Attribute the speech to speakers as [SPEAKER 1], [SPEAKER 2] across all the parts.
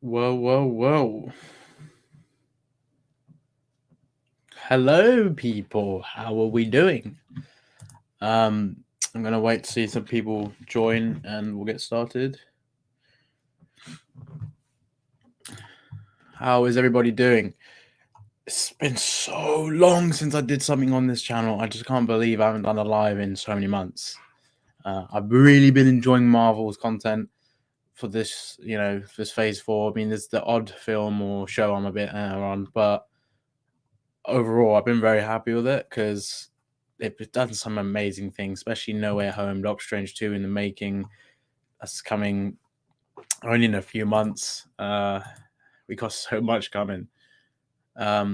[SPEAKER 1] Whoa. Hello, people. How are we doing? I'm going to wait to see some people join and we'll get started. How is everybody doing? It's been so long since I did something on this channel. I just can't believe I haven't done a live in so many months. I've really been enjoying Marvel's content for this, this phase 4. I mean, there's the odd film or show I'm a bit on, but overall, I've been very happy with it because they've done some amazing things, especially No Way Home, Doctor Strange 2 in the making. That's coming only in a few months. We got so much coming. I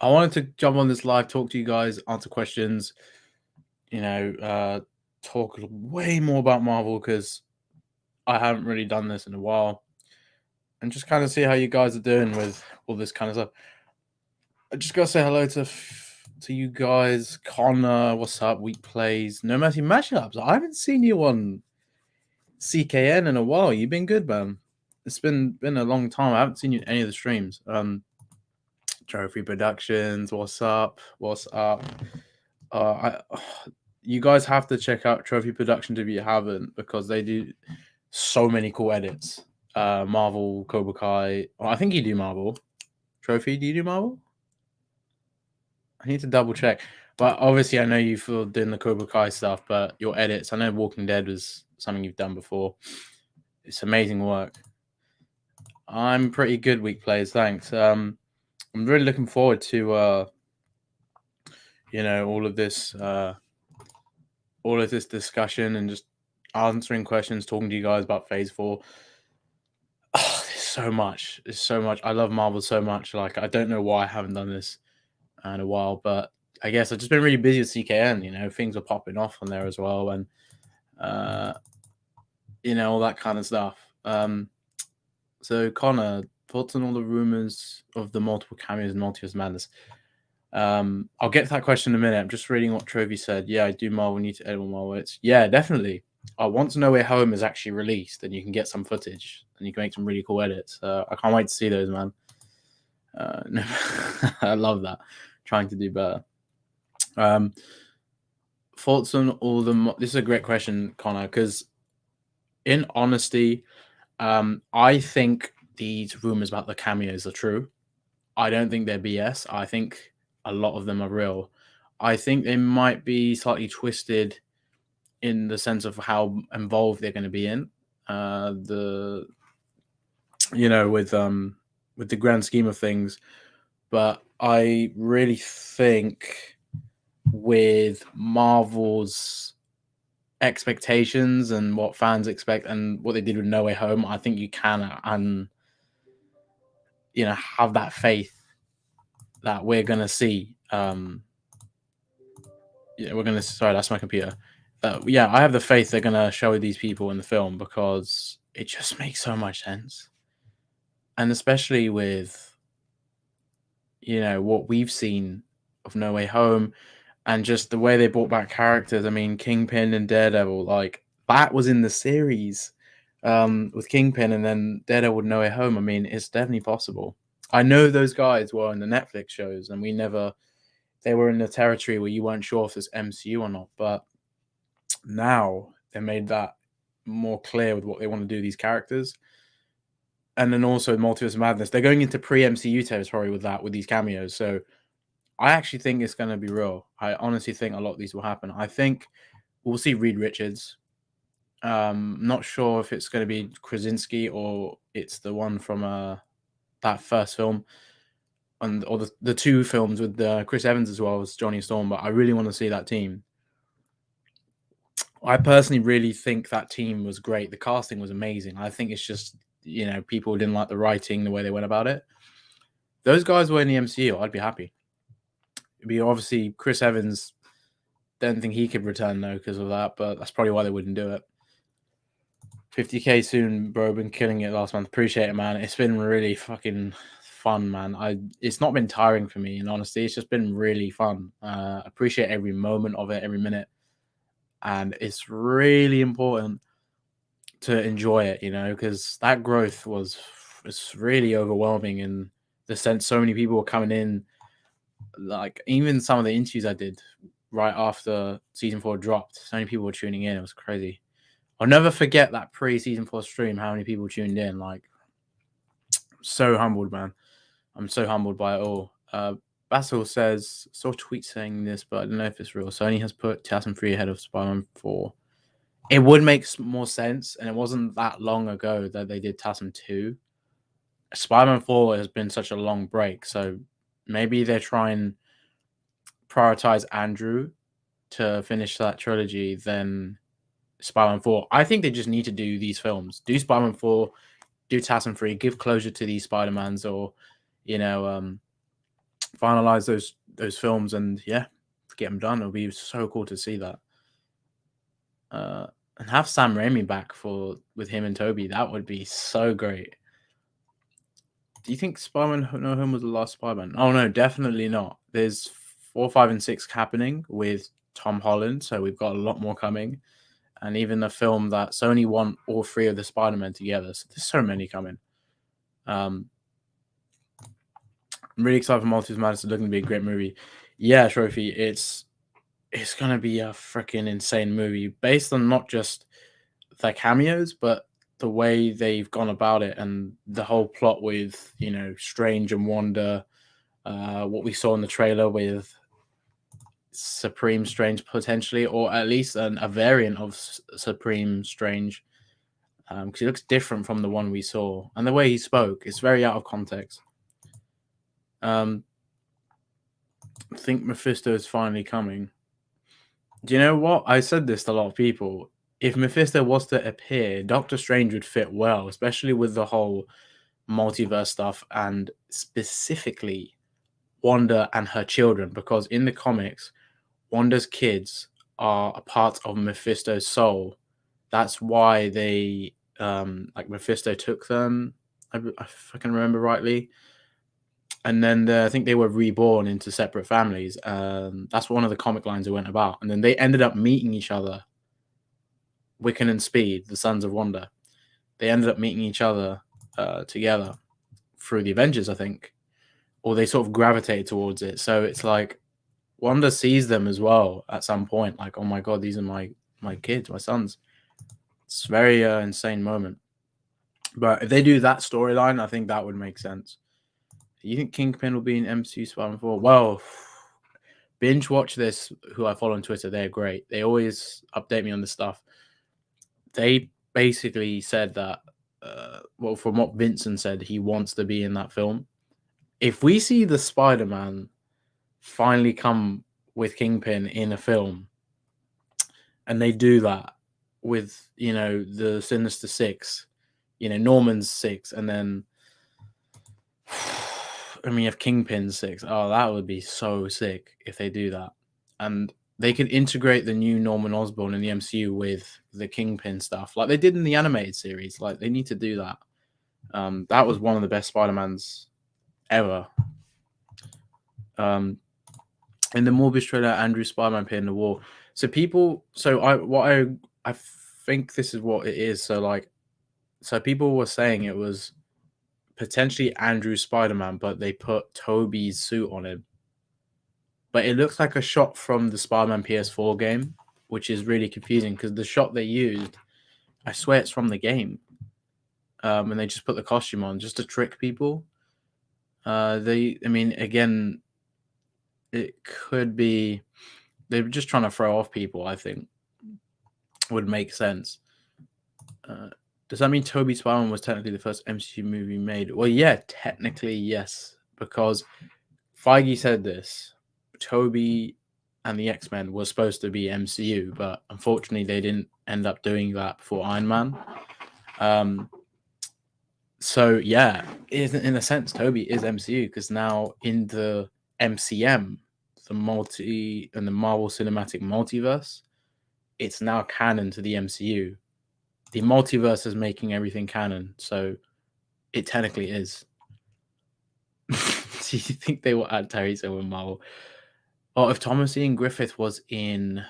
[SPEAKER 1] wanted to jump on this live, talk to you guys, answer questions, talk way more about Marvel because I haven't really done this in a while. And just kind of see how you guys are doing with all this kind of stuff. I just gotta say hello to you guys. Connor, what's up? Week plays. No Mercy Mashups. I haven't seen you on CKN in a while. You've been good, man. It's been a long time. I haven't seen you in any of the streams. Trophy Productions, what's up? You guys have to check out Trophy Productions if you haven't, because they do so many cool edits. Marvel, Cobra Kai. I think you do Marvel. Trophy, do you do Marvel? I need to double check. But obviously, I know you're doing the Cobra Kai stuff, but your edits, I know Walking Dead was something you've done before. It's amazing work. I'm pretty good, week players. Thanks. I'm really looking forward to, all of this discussion and just answering questions, talking to you guys about Phase 4. Oh, there's so much. I love Marvel so much. Like, I don't know why I haven't done this in a while, but I guess I've just been really busy with CKN. Things are popping off on there as well, and all that kind of stuff. So Connor, thoughts on all the rumors of the multiple cameos in Multiverse Madness? I'll get to that question in a minute. I'm just reading what Trophy said. Yeah, I do Marvel. Need to edit more Marvel edits. Yeah, definitely. I want to know where Home is actually released, and you can get some footage, and you can make some really cool edits. I can't wait to see those, man. No, I love that. Trying to do better. Thoughts on all the... This is a great question, Connor, because in honesty, I think these rumors about the cameos are true. I don't think they're BS. I think a lot of them are real. I think they might be slightly twisted in the sense of how involved they're going to be in with the grand scheme of things. But I really think with Marvel's expectations and what fans expect and what they did with No Way Home, I think you can have that faith that we're gonna see. Sorry, that's my computer. I have the faith they're gonna show these people in the film because it just makes so much sense, and especially with what we've seen of No Way Home and just the way they brought back characters. I mean, Kingpin and Daredevil, like that was in the series with Kingpin, and then Daredevil with No Way Home. I mean, it's definitely possible. I know those guys were in the Netflix shows, and they were in the territory where you weren't sure if it's MCU or not. But now they made that more clear with what they want to do with these characters. And then also Multiverse Madness, they're going into pre-MCU territory with these cameos. So I actually think it's going to be real. I honestly think a lot of these will happen. I think we'll see Reed Richards. Not sure if it's going to be Krasinski or it's the one from that first film, or the two films with Chris Evans as well as Johnny Storm. But I really want to see that team. I personally really think that team was great. The casting was amazing. I think it's just people didn't like the writing, the way they went about it. Those guys were in the MCU. I'd be happy. It'd be obviously Chris Evans. Don't think he could return though because of that, but that's probably why they wouldn't do it. 50k soon, bro. Been killing it last month. Appreciate it, man. It's been really fucking fun, man. It's not been tiring for me, and honestly, it's just been really fun. Appreciate every moment of it, every minute, and it's really important to enjoy it, because that growth was it's really overwhelming in the sense so many people were coming in. Like even some of the interviews I did right after season 4 dropped, so many people were tuning in. It was crazy. I'll never forget that pre-season 4 stream. How many people tuned in? Like, so humbled, man. I'm so humbled by it all. Basil says, saw a tweet saying this, but I don't know if it's real. Sony has put TASM 3 ahead of Spider-Man 4. It would make more sense, and it wasn't that long ago that they did TASM 2. Spider-Man 4 has been such a long break, so maybe they're trying to prioritize Andrew to finish that trilogy than Spider-Man 4. I think they just need to do these films. Do Spider-Man 4, do TASM 3, give closure to these Spider-Mans, or, finalize those films and, yeah, get them done. It'll be so cool to see that. And have Sam Raimi back with him and Toby. That would be so great. Do you think Spider-Man No Home was the last Spider-Man? Oh, no, definitely not. There's 4, 5, and 6 happening with Tom Holland, so we've got a lot more coming. And even a film that Sony want all 3 of the Spider-Men together. So there's so many coming. I'm really excited for Multiverse Madness. It's looking to be a great movie. Yeah, Trophy, it's going to be a freaking insane movie based on not just the cameos, but the way they've gone about it and the whole plot with, Strange and Wanda, what we saw in the trailer with Supreme Strange potentially, or at least a variant of Supreme Strange, because he looks different from the one we saw, and the way he spoke is very out of context. I think Mephisto is finally coming. Do you know what? I said this to a lot of people. If Mephisto was to appear, Doctor Strange would fit well, especially with the whole multiverse stuff and specifically Wanda and her children, because in the comics, Wanda's kids are a part of Mephisto's soul. That's why they, Mephisto took them, if I can remember rightly. And then I think they were reborn into separate families. That's one of the comic lines it went about. And then they ended up meeting each other. Wiccan and Speed, the sons of Wanda, they ended up meeting each other together through the Avengers, I think. Or they sort of gravitated towards it. So it's like Wanda sees them as well at some point. Like, oh my God, these are my kids, my sons. It's a very insane moment. But if they do that storyline, I think that would make sense. You think Kingpin will be in MCU Spider-Man 4? Well, binge watch this, who I follow on Twitter. They're great. They always update me on this stuff. They basically said that, from what Vincent said, he wants to be in that film. If we see the Spider-Man finally come with Kingpin in a film, and they do that with, the Sinister Six, Norman's 6, and then you have Kingpin's 6. Oh, that would be so sick if they do that. And they could integrate the new Norman Osborn in the MCU with the Kingpin stuff, like they did in the animated series. Like, they need to do that. That was one of the best Spider-Mans ever. In the Morbius trailer, Andrew Spider-Man appeared in the wall. So I think this is what it is. So people were saying it was potentially Andrew Spider-Man, but they put Toby's suit on him. But it looks like a shot from the Spider-Man PS4 game, which is really confusing because the shot they used, I swear it's from the game. And they just put the costume on just to trick people. Again, it could be they were just trying to throw off people, I think. Would make sense. Does that mean Tobey Spider-Man was technically the first MCU movie made? Well, yeah, technically, yes. Because Feige said this. Tobey and the X-Men were supposed to be MCU, but unfortunately they didn't end up doing that before Iron Man. So, yeah, in a sense, Tobey is MCU because now in the MCM, the Marvel Cinematic Multiverse, it's now canon to the MCU. The multiverse is making everything canon, so it technically is. Do you think they will add Terry Silver in Marvel? Or if Thomas Ian Griffith was in...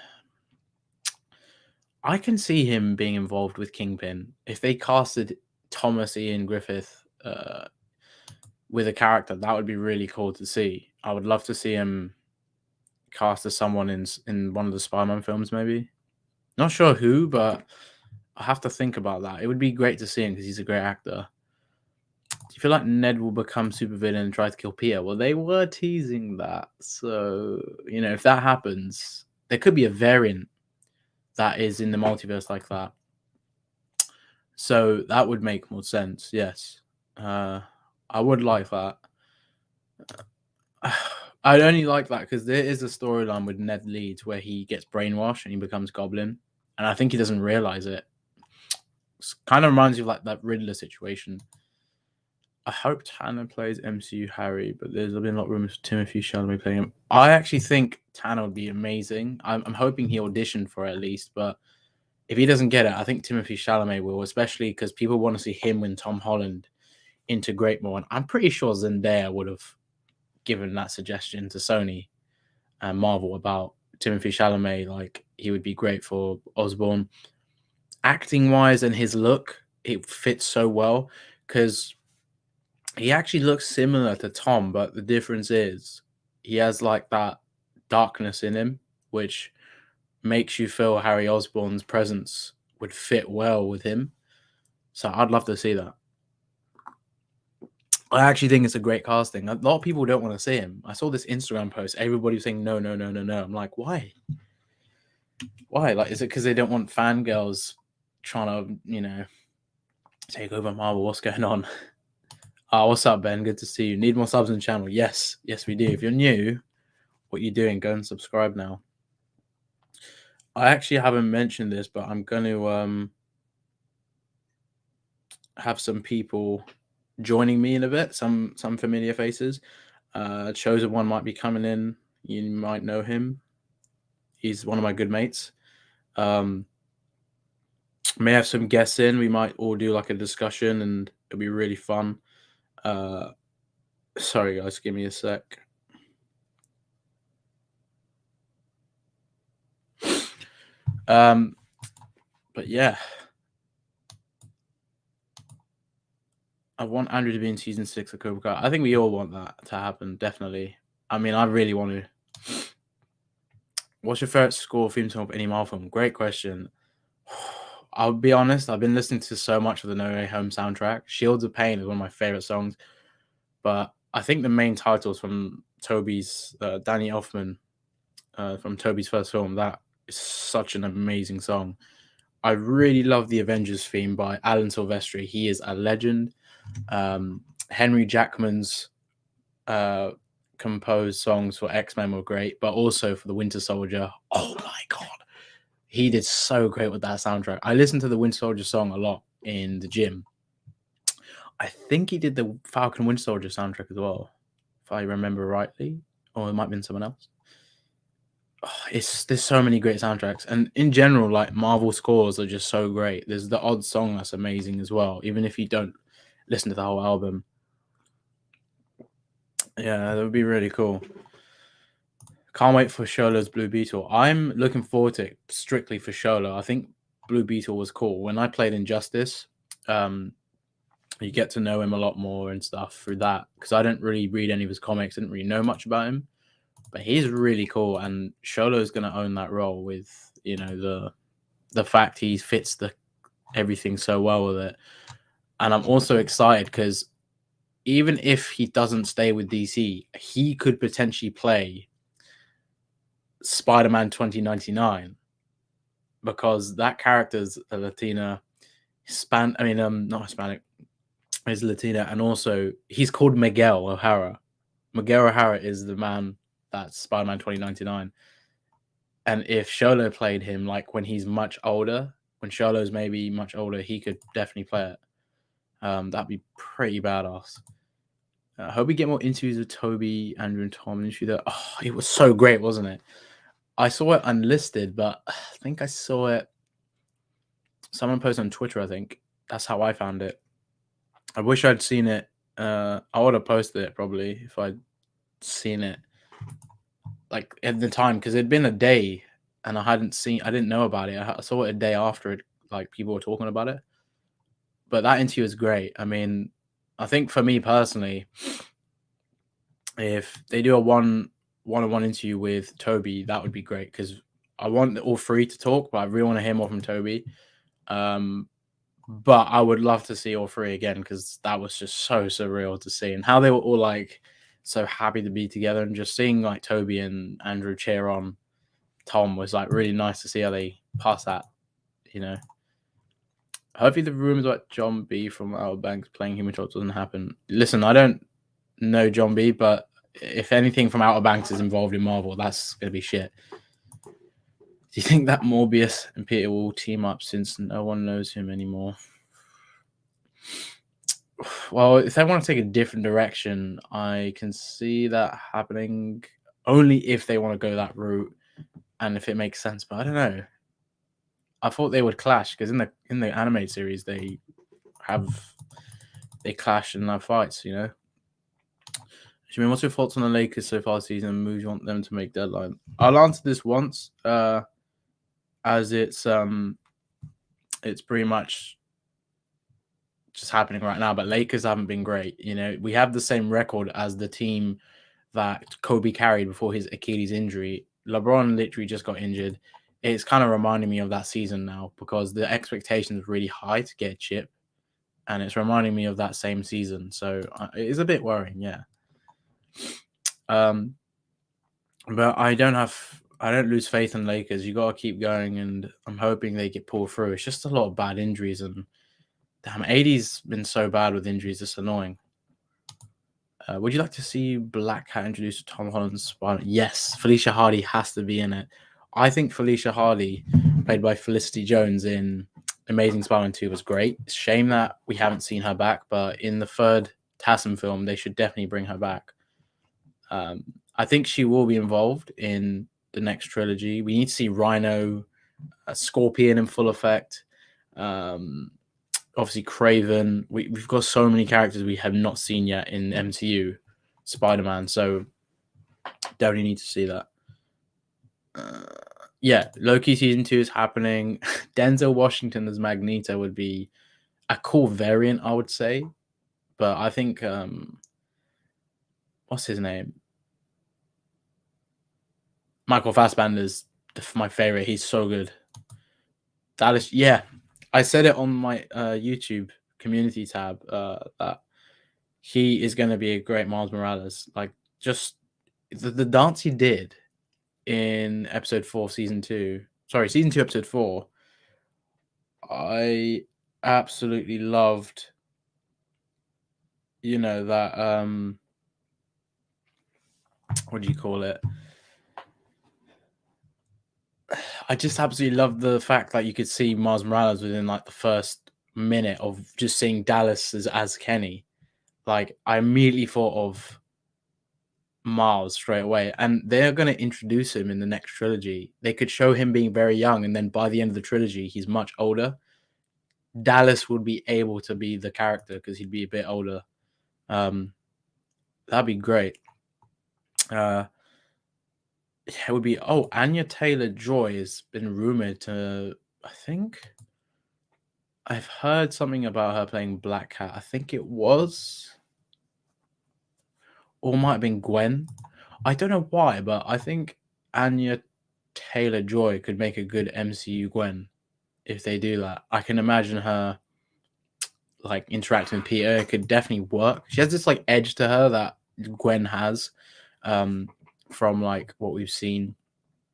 [SPEAKER 1] I can see him being involved with Kingpin. If they casted Thomas Ian Griffith with a character. That would be really cool to see. I would love to see him cast as someone in one of the Spider-Man films, maybe. Not sure who, but I have to think about that. It would be great to see him because he's a great actor. Do you feel like Ned will become supervillain and try to kill Peter? Well, they were teasing that. So, if that happens, there could be a variant that is in the multiverse like that. So that would make more sense, yes. I would like that. I'd only like that because there is a storyline with Ned Leeds where he gets brainwashed and he becomes Goblin. And I think he doesn't realize it. Kind of reminds you of like that Riddler situation. I hope Tanner plays MCU Harry, but there's been a lot of rumors of Timothy Chalamet playing him. I actually think Tanner would be amazing. I'm hoping he auditioned for it at least, but if he doesn't get it, I think Timothy Chalamet will, especially because people want to see him and Tom Holland integrate more. And I'm pretty sure Zendaya would have given that suggestion to Sony and Marvel about Timothy Chalamet. Like, he would be great for Osborn. Acting wise and his look, it fits so well because he actually looks similar to Tom, but the difference is he has like that darkness in him, which makes you feel Harry Osborn's presence would fit well with him. So I'd love to see that. I actually think it's a great casting. A lot of people don't want to see him. I saw this Instagram post. Everybody was saying no, no, no, no, no. I'm like, why? Why? Like, is it because they don't want fangirls trying to, take over Marvel? What's going on? What's up, Ben? Good to see you. Need more subs on the channel? Yes, we do. If you're new, what you doing? Go and subscribe now. I actually haven't mentioned this, but I'm going to have some people joining me in a bit. Some familiar faces. Chosen One might be coming in. You might know him. He's one of my good mates. May have some guests in. We might all do like a discussion, and it'll be really fun. Sorry, guys, give me a sec. But yeah, I want Andrew to be in season 6 of Cobra Kai. I think we all want that to happen, definitely. I mean, I really want to. What's your favorite score theme song of any Marvel film? Great question. I'll be honest, I've been listening to so much of the No Way Home soundtrack. Shields of Pain is one of my favorite songs, but I think the main title is from Toby's, Danny Elfman, from Toby's first film. That is such an amazing song. I really love the Avengers theme by Alan Silvestri. He is a legend. Henry Jackman's composed songs for X-Men were great, but also for the Winter Soldier. Oh my God. He did so great with that soundtrack. I listened to the Winter Soldier song a lot in the gym. I think he did the Falcon Winter Soldier soundtrack as well, if I remember rightly, or it might have been someone else. There's so many great soundtracks, and in general, like Marvel scores are just so great. There's the odd song that's amazing as well, even if you don't listen to the whole album. Yeah, that would be really cool. Can't wait for Sholo's Blue Beetle. I'm looking forward to it strictly for Sholo. I think Blue Beetle was cool. When I played Injustice, you get to know him a lot more and stuff through that, because I didn't really read any of his comics, didn't really know much about him. But he's really cool, and Sholo is going to own that role with, the fact he fits everything so well with it. And I'm also excited because even if he doesn't stay with DC, he could potentially play Spider-Man 2099, because that character's a Latina, not Hispanic, is Latina, and also he's called Miguel O'Hara. Miguel O'Hara is the man that's Spider-Man 2099. And if Sholo played him, like when he's much older, when Sholo's maybe much older, he could definitely play it. That'd be pretty badass. I hope we get more interviews with Toby, Andrew, and Tom. It was so great, wasn't it? I saw it unlisted, but I think I saw it. Someone posted on Twitter, I think. That's how I found it. I wish I'd seen it. I would have posted it probably if I'd seen it like at the time, because it'd been a day and I didn't know about it. I saw it a day after it, like people were talking about it. But that interview is great. I mean, I think for me personally, if they do a one-on-one interview with Toby, that would be great because I want all three to talk, but I really want to hear more from Toby. But I would love to see all three again because that was just so surreal to see, and how they were all like so happy to be together, and just seeing like Toby and Andrew cheer on Tom was like really nice to see how they passed that, you know. Hopefully the rumors about John B from Outer Banks playing Human Torch doesn't happen. Listen, I don't know John B, but if anything from Outer Banks is involved in Marvel, that's gonna be shit. Do you think that Morbius and Peter will team up since no one knows him anymore? Well, if they want to take a different direction, I can see that happening only if they want to go that route and if it makes sense. But I don't know. I thought they would clash because in the animated series they clash and have fights. You know. Jimmy, what's your thoughts on the Lakers so far this season and moves you want them to make deadline? I'll answer this once, as it's pretty much just happening right now. But Lakers haven't been great. You know, we have the same record as the team that Kobe carried before his Achilles injury. LeBron literally just got injured. It's kind of reminding me of that season now because the expectations were really high to get a chip, and it's reminding me of that same season. So it is a bit worrying, yeah. But I don't lose faith in Lakers. You got to keep going, and I'm hoping they get pulled through. It's just a lot of bad injuries, and damn, AD's been so bad with injuries. It's annoying. Would you like to see Black Cat introduced to Tom Holland's Spider? Yes, Felicia Hardy has to be in it. I think Felicia Hardy, played by Felicity Jones in Amazing Spider-Man 2, was great. It's a shame that we haven't seen her back, but in the third Tassim film, they should definitely bring her back. I think she will be involved in the next trilogy. We need to see Rhino, Scorpion in full effect. Obviously Craven. We've got so many characters we have not seen yet in MCU Spider-Man, so definitely need to see that. Yeah, Loki season 2 is happening. Denzel Washington as Magneto would be a cool variant, I would say. But I think what's his name? Michael Fassbender's my favorite. He's so good. Dallas, yeah. I said it on my YouTube community tab that he is going to be a great Miles Morales. Like, just the dance he did in episode 4, season 2. Sorry, season 2, episode 4. I absolutely loved, you know, that what do you call it? I just absolutely love the fact that you could see Miles Morales within like the first minute of just seeing Dallas as Kenny. Like, I immediately thought of Miles straight away, and they're going to introduce him in the next trilogy. They could show him being very young, and then by the end of the trilogy, he's much older. Dallas would be able to be the character because he'd be a bit older. That'd be great. It would be Anya Taylor-Joy has been rumored to. I think I've heard something about her playing Black Cat. I think it was, or it might have been Gwen. I don't know why, but I think Anya Taylor-Joy could make a good MCU Gwen if they do that. I can imagine her like interacting with Peter. It could definitely work. She has this like edge to her that Gwen has, from like what we've seen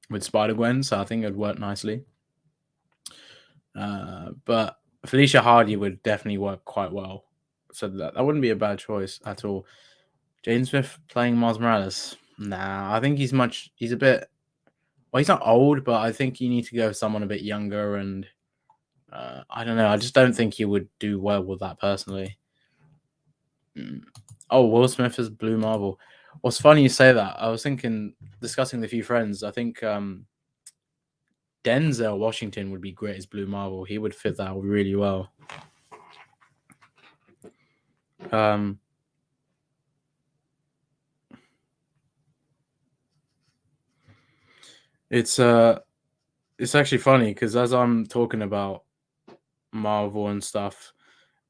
[SPEAKER 1] with Spider-Gwen. So I think it'd work nicely. But Felicia Hardy would definitely work quite well. So that wouldn't be a bad choice at all. Jaden Smith playing Miles Morales. Nah, I think he's a bit. Well, he's not old, but I think you need to go with someone a bit younger. And I don't know. I just don't think he would do well with that personally. Oh, Will Smith is Blue Marvel. What's funny you say that? I was discussing with a few friends. I think Denzel Washington would be great as Blue Marvel. He would fit that really well. It's actually funny because as I'm talking about Marvel and stuff,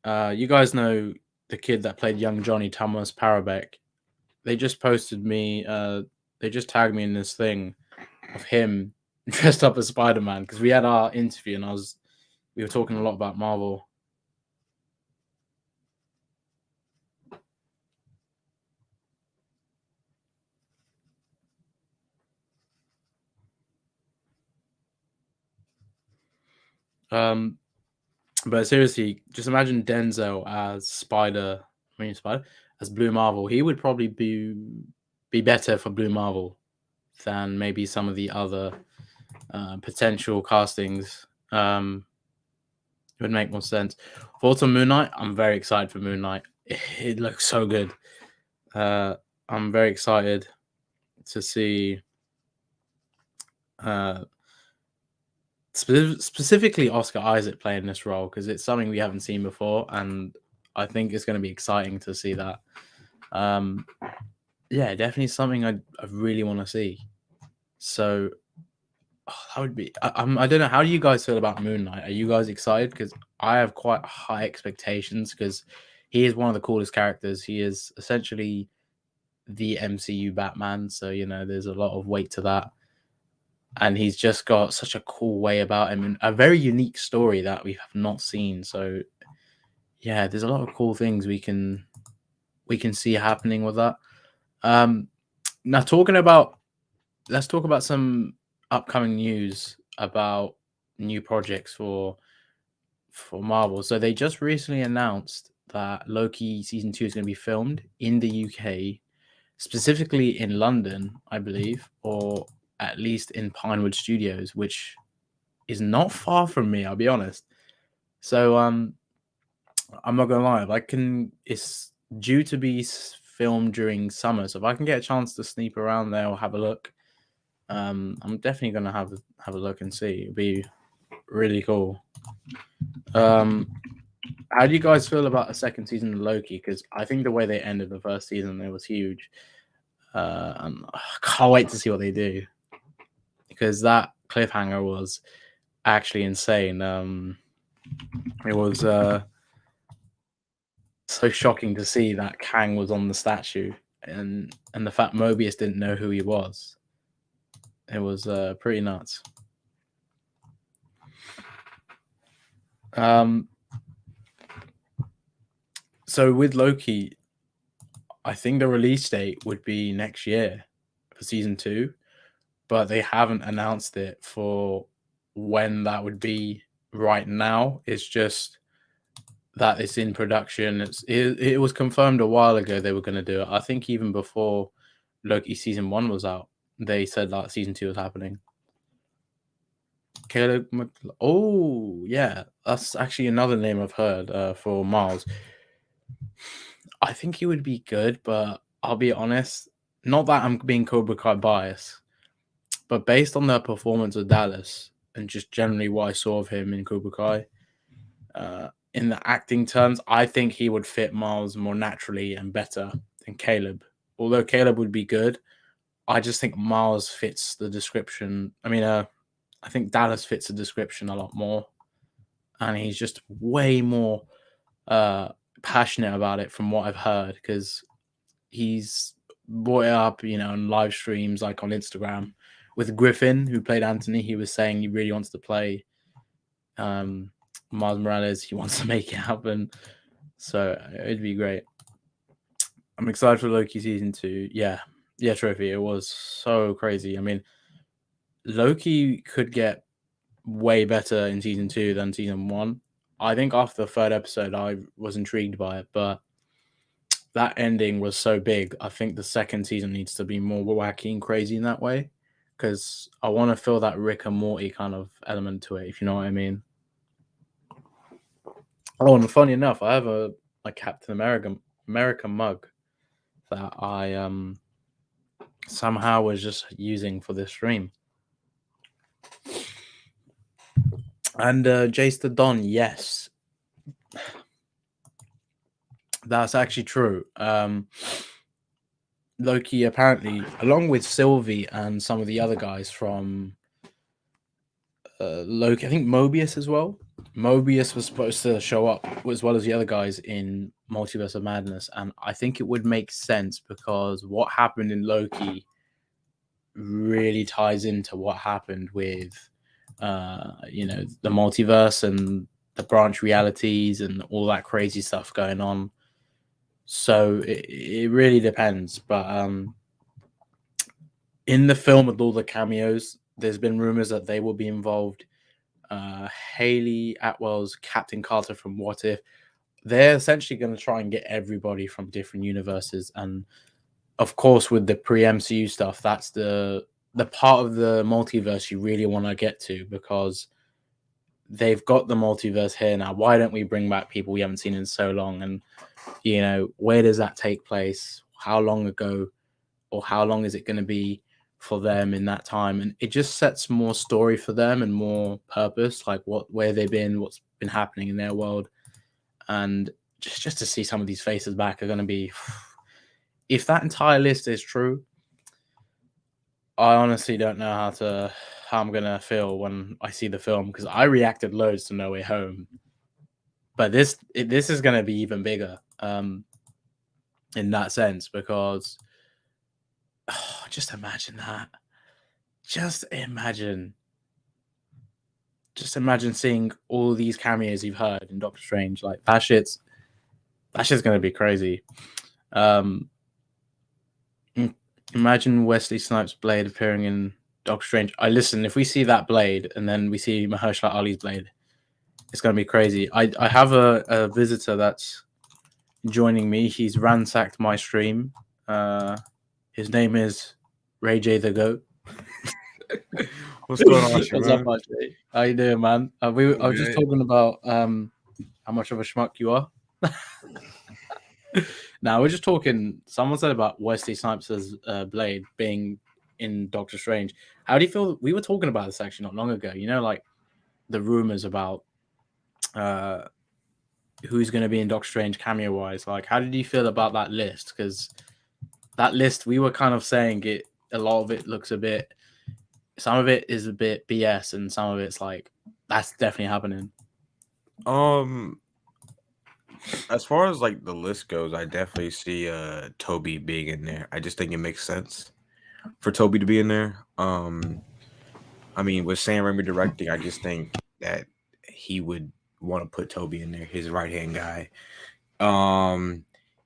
[SPEAKER 1] you guys know the kid that played young Johnny, Thomas Parabek, they just posted me. They just tagged me in this thing of him dressed up as Spider-Man because we had our interview and we were talking a lot about Marvel. But seriously, just imagine Denzel as Spider as Blue Marvel. He would probably be better for Blue Marvel than maybe some of the other potential castings. It would make more sense. Thoughts on Moon Knight? I'm very excited for Moon Knight. It looks so good. I'm very excited to see specifically Oscar Isaac playing this role because it's something we haven't seen before, and I think it's going to be exciting to see that. Yeah, definitely something I really want to see. So that would be. I don't know. How do you guys feel about Moon Knight? Are you guys excited? Because I have quite high expectations because he is one of the coolest characters. He is essentially the MCU Batman, so there's a lot of weight to that. And he's just got such a cool way about him and a very unique story that we have not seen. So yeah, there's a lot of cool things we can see happening with that. Now let's talk about some upcoming news about new projects for Marvel. So they just recently announced that Loki season 2 is going to be filmed in the UK, specifically in London, I believe, or at least in Pinewood Studios, which is not far from me, I'll be honest. So I'm not gonna lie, it's due to be filmed during summer, so if I can get a chance to sneak around there or have a look, I'm definitely gonna have a look and see. It'd be really cool. How do you guys feel about a second season of Loki? Because I think the way they ended the first season, it was huge. And I can't wait to see what they do because that cliffhanger was actually insane. It was so shocking to see that Kang was on the statue, and the fact Mobius didn't know who he was. It was pretty nuts. So with Loki, I think the release date would be next year for season 2, but they haven't announced it for when that would be right now. It's just that it's in production. It was confirmed a while ago they were going to do it. I think even before Loki season 1 was out, they said that season 2 was happening. Caleb, oh yeah, that's actually another name I've heard for Miles. I think he would be good, but I'll be honest, not that I'm being Cobra Kai biased, but based on their performance of Dallas and just generally what I saw of him in Cobra Kai, in the acting terms, I think he would fit Miles more naturally and better than Caleb. Although Caleb would be good, I just think Miles fits the description. I mean, I think Dallas fits the description a lot more, and he's just way more passionate about it from what I've heard because he's brought it up, on live streams like on Instagram with Griffin, who played Anthony. He was saying he really wants to play Miles Morales. He wants to make it happen, so it'd be great. I'm excited for Loki season 2. Yeah, Trophy. It was so crazy. I mean, Loki could get way better in season 2 than season 1. I think after the third episode, I was intrigued by it, but that ending was so big. I think the second season needs to be more wacky and crazy in that way because I want to feel that Rick and Morty kind of element to it, if you know what I mean. Oh, and funny enough, I have a Captain America mug that I somehow was just using for this stream. And Jace the Don, yes, that's actually true. Loki apparently, along with Sylvie and some of the other guys from Loki, I think Mobius as well. Mobius was supposed to show up as well as the other guys in Multiverse of Madness, and I think it would make sense because what happened in Loki really ties into what happened with, the multiverse and the branch realities and all that crazy stuff going on. So it really depends, but in the film with all the cameos, there's been rumors that they will be involved. Haley Atwell's Captain Carter from What If. They're essentially going to try and get everybody from different universes, and of course, with the pre-MCU stuff, that's the part of the multiverse you really want to get to because they've got the multiverse here now. Why don't we bring back people we haven't seen in so long? And where does that take place? How long ago, or how long is it going to be for them in that time? And it just sets more story for them and more purpose, like where they've been, what's been happening in their world, and just to see some of these faces back are going to be. If that entire list is true, I honestly don't know how I'm gonna feel when I see the film because I reacted loads to No Way Home, but this is gonna be even bigger in that sense because just imagine that. Just imagine seeing all these cameos you've heard in Doctor Strange. Like that shit's gonna be crazy. Imagine Wesley Snipes' Blade appearing in Doctor Strange. Listen, if we see that Blade and then we see Mahershala Ali's Blade, it's going to be crazy. I have a visitor that's joining me. He's ransacked my stream. His name is Ray J the Goat.
[SPEAKER 2] What's going on,
[SPEAKER 1] What's up, RJ? How you doing, man? I was just talking about how much of a schmuck you are. Now we're just talking. Someone said about Wesley Snipes' Blade being in Doctor Strange. How do you feel? We were talking about this actually not long ago. Like the rumors about who's going to be in Doctor Strange cameo wise. Like, how did you feel about that list? Because that list, we were kind of saying it. A lot of it looks a bit. Some of it is a bit BS, and some of it's like that's definitely happening.
[SPEAKER 2] As far as like the list goes, I definitely see Toby being in there. I just think it makes sense for Toby to be in there. I mean, with Sam Raimi directing, I just think that he would want to put Toby in there, his right hand guy.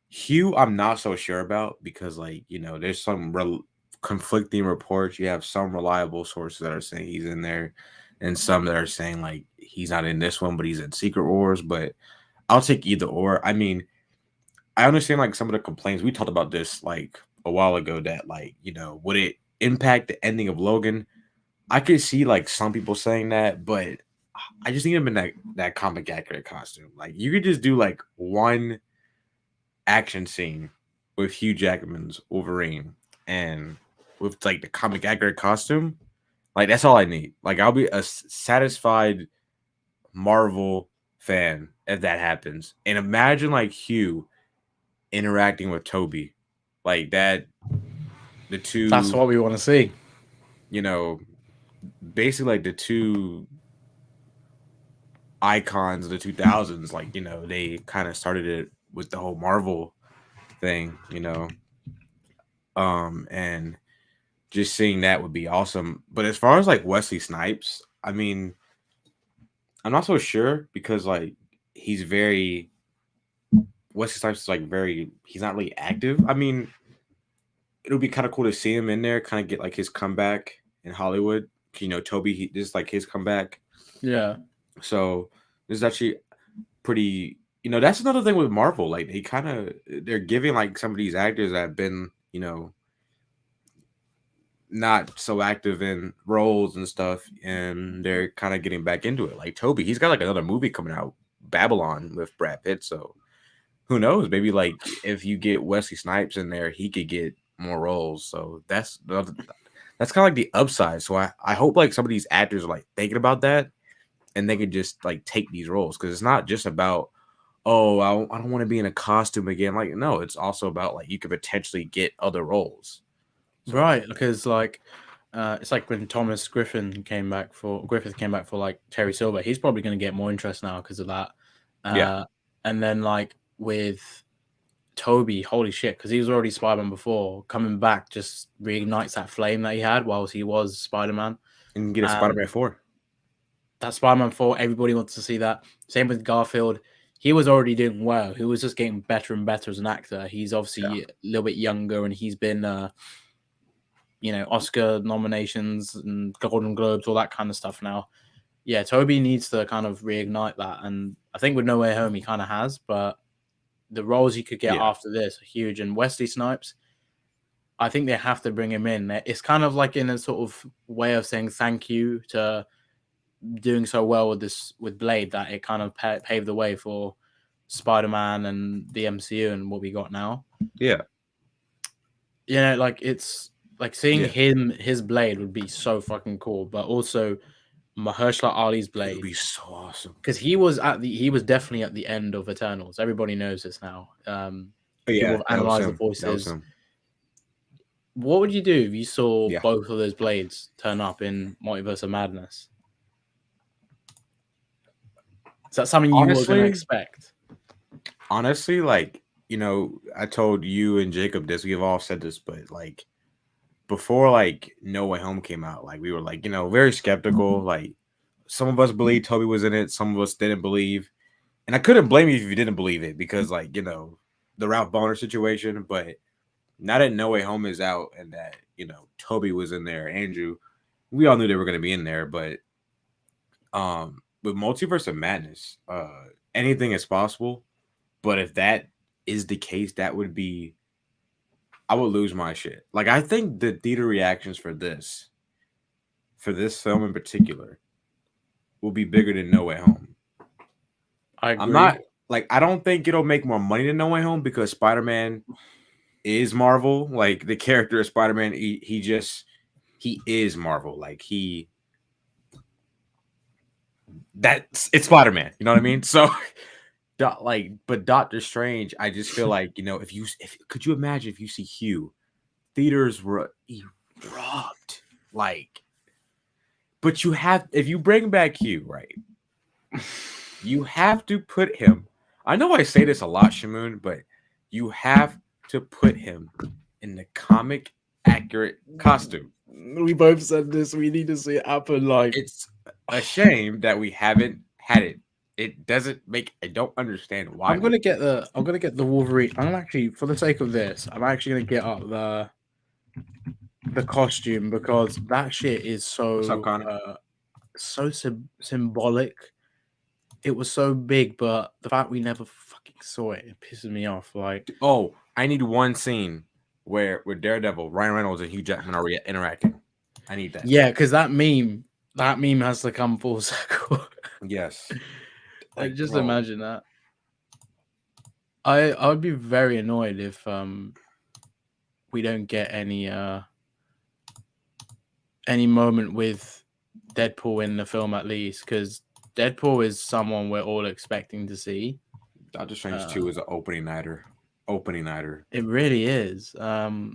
[SPEAKER 2] Hugh, I'm not so sure about because, like, there's some conflicting reports. You have some reliable sources that are saying he's in there, and some that are saying like he's not in this one, but he's in Secret Wars. But I'll take either or. I mean, I understand like some of the complaints. We talked about this like a while ago that like, would it impact the ending of Logan? I could see like some people saying that, but I just need him in that comic accurate costume. Like you could just do like one action scene with Hugh Jackman's Wolverine and with like the comic accurate costume. Like that's all I need. Like I'll be a satisfied Marvel fan if that happens. And imagine like Hugh interacting with Toby. Like that the two
[SPEAKER 1] That's what we want to see.
[SPEAKER 2] Basically like the two icons of the 2000s, like, they kind of started it with the whole Marvel thing, and just seeing that would be awesome. But as far as like Wesley Snipes, I mean, I'm not so sure because like Wesley Snipes is like he's not really active. I mean, it would be kind of cool to see him in there, kind of get like his comeback in Hollywood. Toby, this is like his comeback.
[SPEAKER 1] Yeah.
[SPEAKER 2] So this is actually pretty. That's another thing with Marvel. Like they're giving like some of these actors that have been, not so active in roles and stuff, and they're kind of getting back into it. Like Toby, he's got like another movie coming out, Babylon, with Brad Pitt. So who knows? Maybe like if you get Wesley Snipes in there, he could get more roles. So that's kind of like the upside. So I hope like some of these actors are like thinking about that, and they could just like take these roles because it's not just about I don't want to be in a costume again. Like no, it's also about like you could potentially get other roles.
[SPEAKER 1] Right, because like It's like when Griffith came back for like Terry Silver. He's probably going to get more interest now because of that.
[SPEAKER 2] Yeah,
[SPEAKER 1] And then like with Toby, holy shit, because he was already Spider-Man before. Coming back just reignites that flame that he had whilst he was Spider-Man.
[SPEAKER 2] and get a Spider-Man 4.
[SPEAKER 1] That Spider-Man 4, everybody wants to see that. Same with Garfield. He was already doing well. He was just getting better and better as an actor. He's obviously a little bit younger, and he's been, Oscar nominations and Golden Globes, all that kind of stuff now. Yeah, Toby needs to kind of reignite that, and I think with No Way Home he kind of has, but the roles he could get
[SPEAKER 2] Yeah,
[SPEAKER 1] after this are huge. And Wesley Snipes, I think they have to bring him in. It's kind of like in a sort of way of saying thank you to doing so well with Blade that it kind of paved the way for Spider-Man and the MCU and what we got now.
[SPEAKER 2] yeah,
[SPEAKER 1] Like it's like seeing
[SPEAKER 2] yeah.
[SPEAKER 1] his Blade would be so fucking cool, but also Mahershala Ali's
[SPEAKER 2] It would
[SPEAKER 1] Blade,
[SPEAKER 2] be so awesome.
[SPEAKER 1] because he was definitely at the end of Eternals. Everybody knows this now.
[SPEAKER 2] But
[SPEAKER 1] People
[SPEAKER 2] yeah,
[SPEAKER 1] have
[SPEAKER 2] that was
[SPEAKER 1] analyzed the
[SPEAKER 2] him. That was
[SPEAKER 1] voices.
[SPEAKER 2] him.
[SPEAKER 1] What would you do if you saw
[SPEAKER 2] Yeah.
[SPEAKER 1] both of those blades turn up in Multiverse of Madness? Is that something you were going to expect?
[SPEAKER 2] Honestly, like, I told you and Jacob this. We've all said this, but like before, like No Way Home came out, like we were like, very skeptical. Like some of us believed Toby was in it, some of us didn't believe, and I couldn't blame you if you didn't believe it because, like, the Ralph Bonner situation. But now that No Way Home is out and that Toby was in there, Andrew, we all knew they were going to be in there. But with Multiverse of Madness, anything is possible. But if that is the case, that would be, I would lose my shit. Like, I think the theater reactions for this film in particular, will be bigger than No Way Home.
[SPEAKER 1] I agree.
[SPEAKER 2] I'm not like, I don't think it'll make more money than No Way Home because Spider-Man is Marvel. Like the character of Spider-Man, he is Marvel. Like it's Spider-Man. You know what I mean? So but Doctor Strange, I just feel like, if could you imagine if you see Hugh, theaters were erupt. Like, but if you bring back Hugh, right? You have to put him. I know I say this a lot, Shamoon, but you have to put him in the comic accurate costume.
[SPEAKER 1] We both said this. We need to see it happen. Like,
[SPEAKER 2] It's a shame that we haven't had it. It doesn't make. I don't understand why.
[SPEAKER 1] I'm gonna get the Wolverine. I'm actually, for the sake of this, I'm actually gonna get up the costume because that shit is so
[SPEAKER 2] What's up, Connor?
[SPEAKER 1] so symbolic. It was so big, but the fact we never fucking saw it pisses me off. Like,
[SPEAKER 2] Oh, I need one scene where Daredevil, Ryan Reynolds, and Hugh Jackman are interacting. I need that.
[SPEAKER 1] yeah, because that meme has to come full circle.
[SPEAKER 2] Yes.
[SPEAKER 1] Like, just imagine that. I would be very annoyed if we don't get any moment with Deadpool in the film, at least, because Deadpool is someone we're all expecting to see.
[SPEAKER 2] Doctor Strange 2 is an opening nighter.
[SPEAKER 1] It really is. Sorry, I'm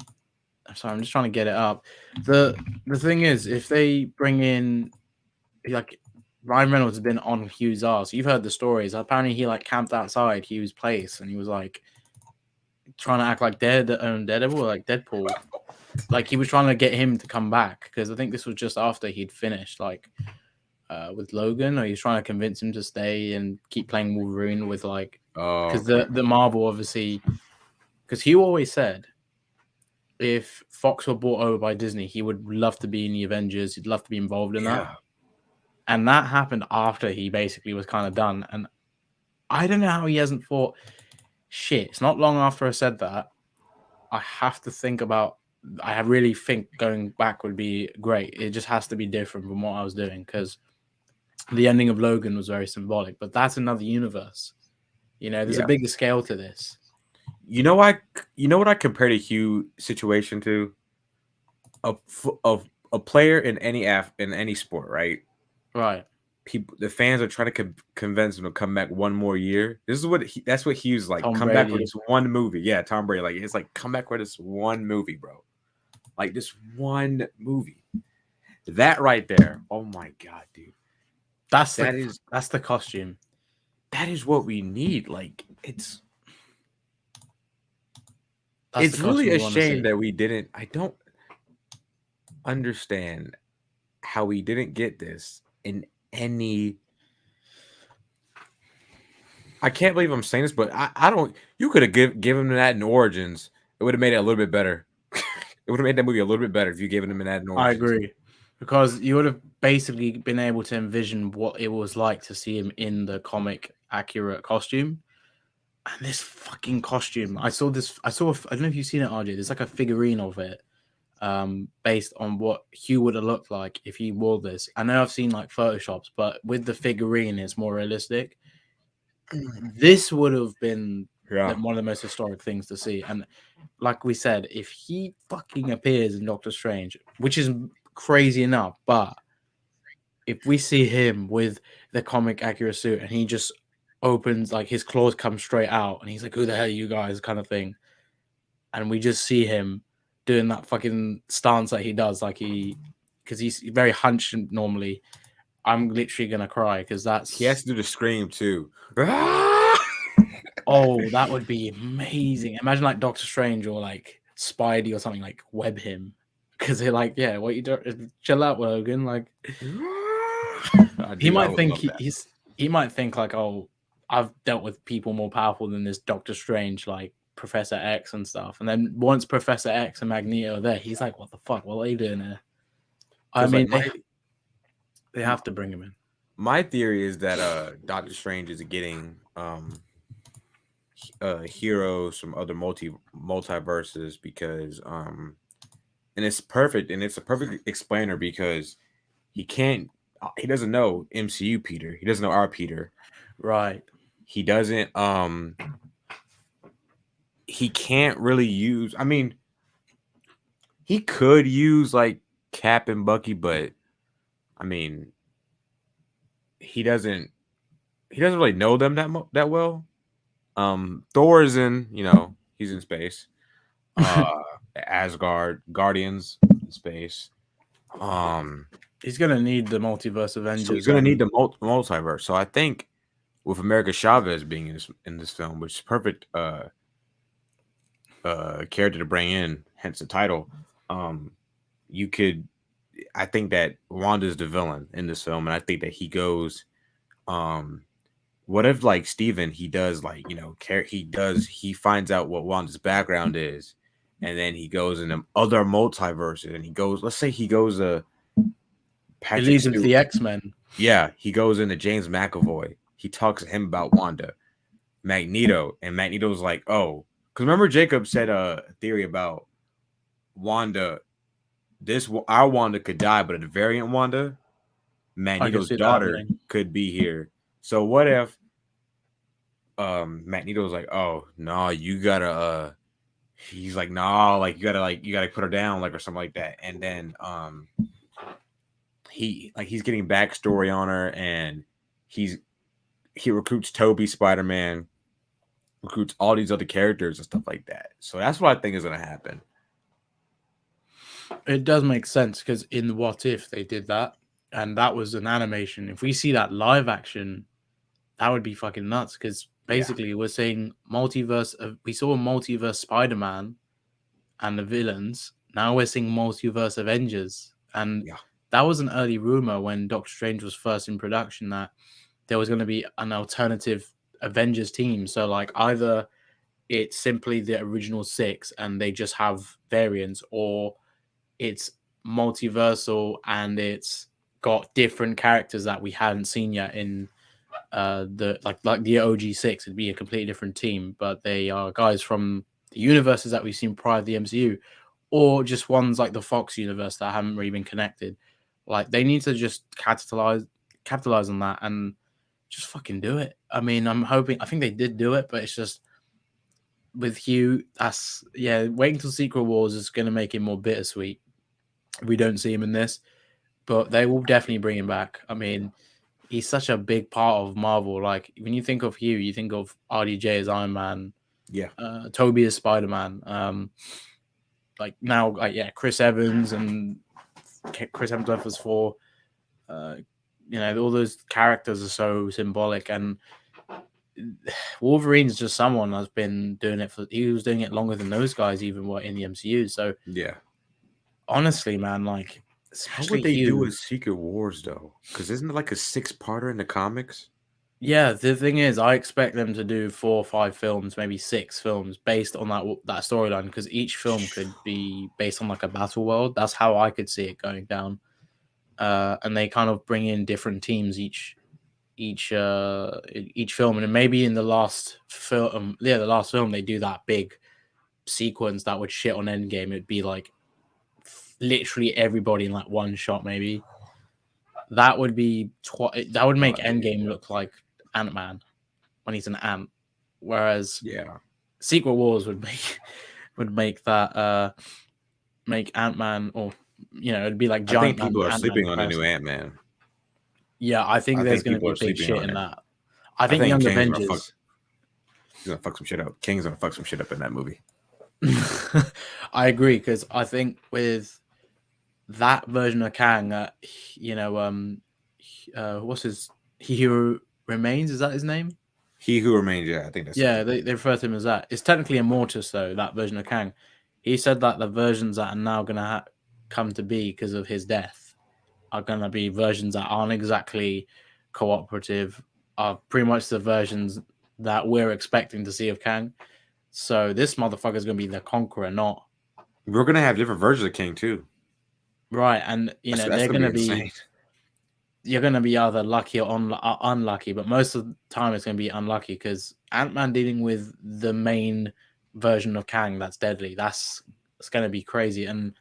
[SPEAKER 1] just trying to get it up. The thing is, if they bring in, like, Ryan Reynolds has been on Hugh's ass. You've heard the stories. Apparently, he like camped outside Hugh's place, and he was like trying to act like Daredevil, or like Deadpool. Like, he was trying to get him to come back because I think this was just after he'd finished like with Logan, or he's trying to convince him to stay and keep playing Wolverine with like, because the Marvel, obviously, because Hugh always said if Fox were bought over by Disney, he would love to be in the Avengers. He'd love to be involved in that. And that happened after he basically was kind of done. And I don't know how he hasn't thought, shit, it's not long after I said that. I have to think about, I really think going back would be great. It just has to be different from what I was doing, because the ending of Logan was very symbolic, but that's another universe. There's a bigger scale to this.
[SPEAKER 2] You know what I compare the Hugh situation to? A player in any sport, right?
[SPEAKER 1] Right.
[SPEAKER 2] The fans are trying to convince him to come back one more year. That's what Hugh's like.
[SPEAKER 1] Tom
[SPEAKER 2] Come
[SPEAKER 1] Brady.
[SPEAKER 2] back for this one movie. Yeah, Tom Brady. Like, it's like, come back for this one movie, bro. Like this one movie. That right there. Oh my god, dude.
[SPEAKER 1] That's
[SPEAKER 2] That is
[SPEAKER 1] the costume.
[SPEAKER 2] that is what we need. Like
[SPEAKER 1] That's the
[SPEAKER 2] it's really
[SPEAKER 1] costume
[SPEAKER 2] a
[SPEAKER 1] you want to
[SPEAKER 2] shame
[SPEAKER 1] see.
[SPEAKER 2] that we didn't. I don't understand how we didn't get this in any. I can't believe I'm saying this, but I don't. You could have given him that in Origins. It would have made it a little bit better. It would have made that movie a little bit better if you gave him that in
[SPEAKER 1] I
[SPEAKER 2] Origins.
[SPEAKER 1] agree. Because you would have basically been able to envision what it was like to see him in the comic accurate costume. And this fucking costume, I saw, I don't know if you've seen it, RJ. There's like a figurine of it, based on what Hugh would have looked like if he wore this. I know I've seen like photoshops, but with the figurine, it's more realistic. This would have been
[SPEAKER 2] Yeah.
[SPEAKER 1] one of the most historic things to see. And like we said, if he fucking appears in Doctor Strange, which is crazy enough, but if we see him with the comic accurate suit and he just opens, like his claws come straight out and he's like, "Who the hell are you guys?" kind of thing, and we just see him doing that fucking stance that he does, like because he's very hunched normally. I'm literally gonna cry because
[SPEAKER 2] He has
[SPEAKER 1] that's
[SPEAKER 2] to do the scream too.
[SPEAKER 1] oh, that would be amazing. Imagine like Doctor Strange or like Spidey or something like web him because they're like, yeah, what you do? Chill out, Logan. Like he
[SPEAKER 2] I
[SPEAKER 1] might
[SPEAKER 2] would
[SPEAKER 1] think
[SPEAKER 2] love that.
[SPEAKER 1] he might think like, oh, I've dealt with people more powerful than this Doctor Strange, like Professor X and stuff. And then once Professor X and Magneto are there, he's like, what the fuck? What are you doing here? I
[SPEAKER 2] Because like
[SPEAKER 1] mean, they have to bring him in.
[SPEAKER 2] my theory is that Doctor Strange is getting heroes from other multiverses because and it's perfect and it's a perfect explainer because he can't he doesn't know MCU Peter. He doesn't know our Peter.
[SPEAKER 1] Right.
[SPEAKER 2] He doesn't he can't really use I mean he could use like Cap and Bucky, but I mean he doesn't really know them that well. Thor is in, he's in space. Uh Asgard, Guardians in space. Um
[SPEAKER 1] He's gonna need the multiverse
[SPEAKER 2] so he's
[SPEAKER 1] Avengers
[SPEAKER 2] gonna need
[SPEAKER 1] and
[SPEAKER 2] the multiverse. So I think with America Chavez being in this film, which is perfect character to bring in, hence the title, you could I think that Wanda's the villain in this film, and I think that he goes um what if like Steven, he does like, he finds out what Wanda's background is, and then he goes in them other multiverses and he goes, let's say he goes
[SPEAKER 1] it
[SPEAKER 2] Patrick
[SPEAKER 1] leads him to
[SPEAKER 2] Stewart.
[SPEAKER 1] the X-Men.
[SPEAKER 2] Yeah, he goes into James McAvoy. He talks to him about Wanda, Magneto, and Magneto's like, oh, because remember Jacob said a theory about Wanda. Our Wanda could die, but a variant Wanda,
[SPEAKER 1] I can
[SPEAKER 2] Magneto's
[SPEAKER 1] see that
[SPEAKER 2] daughter,
[SPEAKER 1] happening.
[SPEAKER 2] could be here. So what if Magneto's like, oh no, you gotta he's like, no, you gotta put her down, like, or something like that. And then he's getting backstory on her, and he recruits Toby Spider-Man, recruits all these other characters and stuff like that. So that's what I think is gonna happen.
[SPEAKER 1] It does make sense because in What If they did that, and that was an animation. If we see that live action, that would be fucking nuts. Because
[SPEAKER 2] Yeah.
[SPEAKER 1] basically, we're saying multiverse. We saw a multiverse Spider-Man and the villains. Now we're seeing multiverse Avengers, and
[SPEAKER 2] Yeah.
[SPEAKER 1] that was an early rumor when Doctor Strange was first in production that there was going to be an alternative Avengers team. So like either it's simply the original six and they just have variants, or it's multiversal and it's got different characters that we hadn't seen yet in the like the OG6. It'd be a completely different team, but they are guys from the universes that we've seen prior to the MCU, or just ones like the Fox universe that haven't really been connected. Like they need to just capitalize on that and just fucking do it. I mean, I think they did do it, but it's just with Hugh, that's waiting till Secret Wars is going to make him more bittersweet. We don't see him in this, but they will definitely bring him back. I mean, he's such a big part of Marvel. Like when you think of Hugh, you think of RDJ as Iron Man,
[SPEAKER 2] Yeah.
[SPEAKER 1] Toby as Spider-Man, like now, like yeah, Chris Evans and Chris Hemsworth was for, uh, all those characters are so symbolic, and Wolverine's just someone that's been doing it for. He was doing it longer than those guys even were in the MCU. So
[SPEAKER 2] Yeah.
[SPEAKER 1] honestly, man, like
[SPEAKER 2] How
[SPEAKER 1] especially
[SPEAKER 2] would they do
[SPEAKER 1] Hugh.
[SPEAKER 2] a Secret Wars though? Because isn't it like a 6-parter in the comics?
[SPEAKER 1] Yeah, the thing is, I expect them to do 4 or 5 films, maybe 6 films, based on that storyline. Because each film could be based on like a battle world. That's how I could see it going down. And they kind of bring in different teams each film, and then maybe in the last film, the last film they do that big sequence that would shit on Endgame. It'd be like literally everybody in like one shot, maybe. That would be that would make Endgame look like Ant-Man when he's an ant, whereas
[SPEAKER 2] Yeah.
[SPEAKER 1] Secret Wars would make that make Ant-Man, or it'd be like
[SPEAKER 2] I think
[SPEAKER 1] Giant Man
[SPEAKER 2] people are
[SPEAKER 1] Ant-Man
[SPEAKER 2] sleeping on the new
[SPEAKER 1] comparison.
[SPEAKER 2] Ant-Man.
[SPEAKER 1] Yeah, I think
[SPEAKER 2] I
[SPEAKER 1] there's
[SPEAKER 2] think
[SPEAKER 1] going to
[SPEAKER 2] people
[SPEAKER 1] be
[SPEAKER 2] are
[SPEAKER 1] big
[SPEAKER 2] sleeping
[SPEAKER 1] shit
[SPEAKER 2] on
[SPEAKER 1] in
[SPEAKER 2] it.
[SPEAKER 1] that. I
[SPEAKER 2] I
[SPEAKER 1] think
[SPEAKER 2] think
[SPEAKER 1] Young
[SPEAKER 2] King's gonna fuck.
[SPEAKER 1] Avengers.
[SPEAKER 2] He's gonna fuck some shit up. King's gonna fuck some shit up in that movie.
[SPEAKER 1] I agree, because I think with that version of Kang, what's his He Who Remains? Is that his name?
[SPEAKER 2] He Who Remains. Yeah, I think that's
[SPEAKER 1] Yeah,
[SPEAKER 2] it.
[SPEAKER 1] they refer to him as that. It's technically a Mortis, though, that version of Kang. He said that the versions that are now going to come to be because of his death are going to be versions that aren't exactly cooperative, are pretty much the versions that we're expecting to see of Kang. So this motherfucker is going to be the conqueror, not
[SPEAKER 2] We're gonna have different versions of King too.
[SPEAKER 1] right. And
[SPEAKER 2] That's
[SPEAKER 1] they're
[SPEAKER 2] gonna
[SPEAKER 1] going
[SPEAKER 2] be
[SPEAKER 1] to
[SPEAKER 2] insane.
[SPEAKER 1] be. You're going to be either lucky or unlucky, but most of the time it's going to be unlucky, because Ant-Man dealing with the main version of Kang that's deadly. It's going to be crazy. And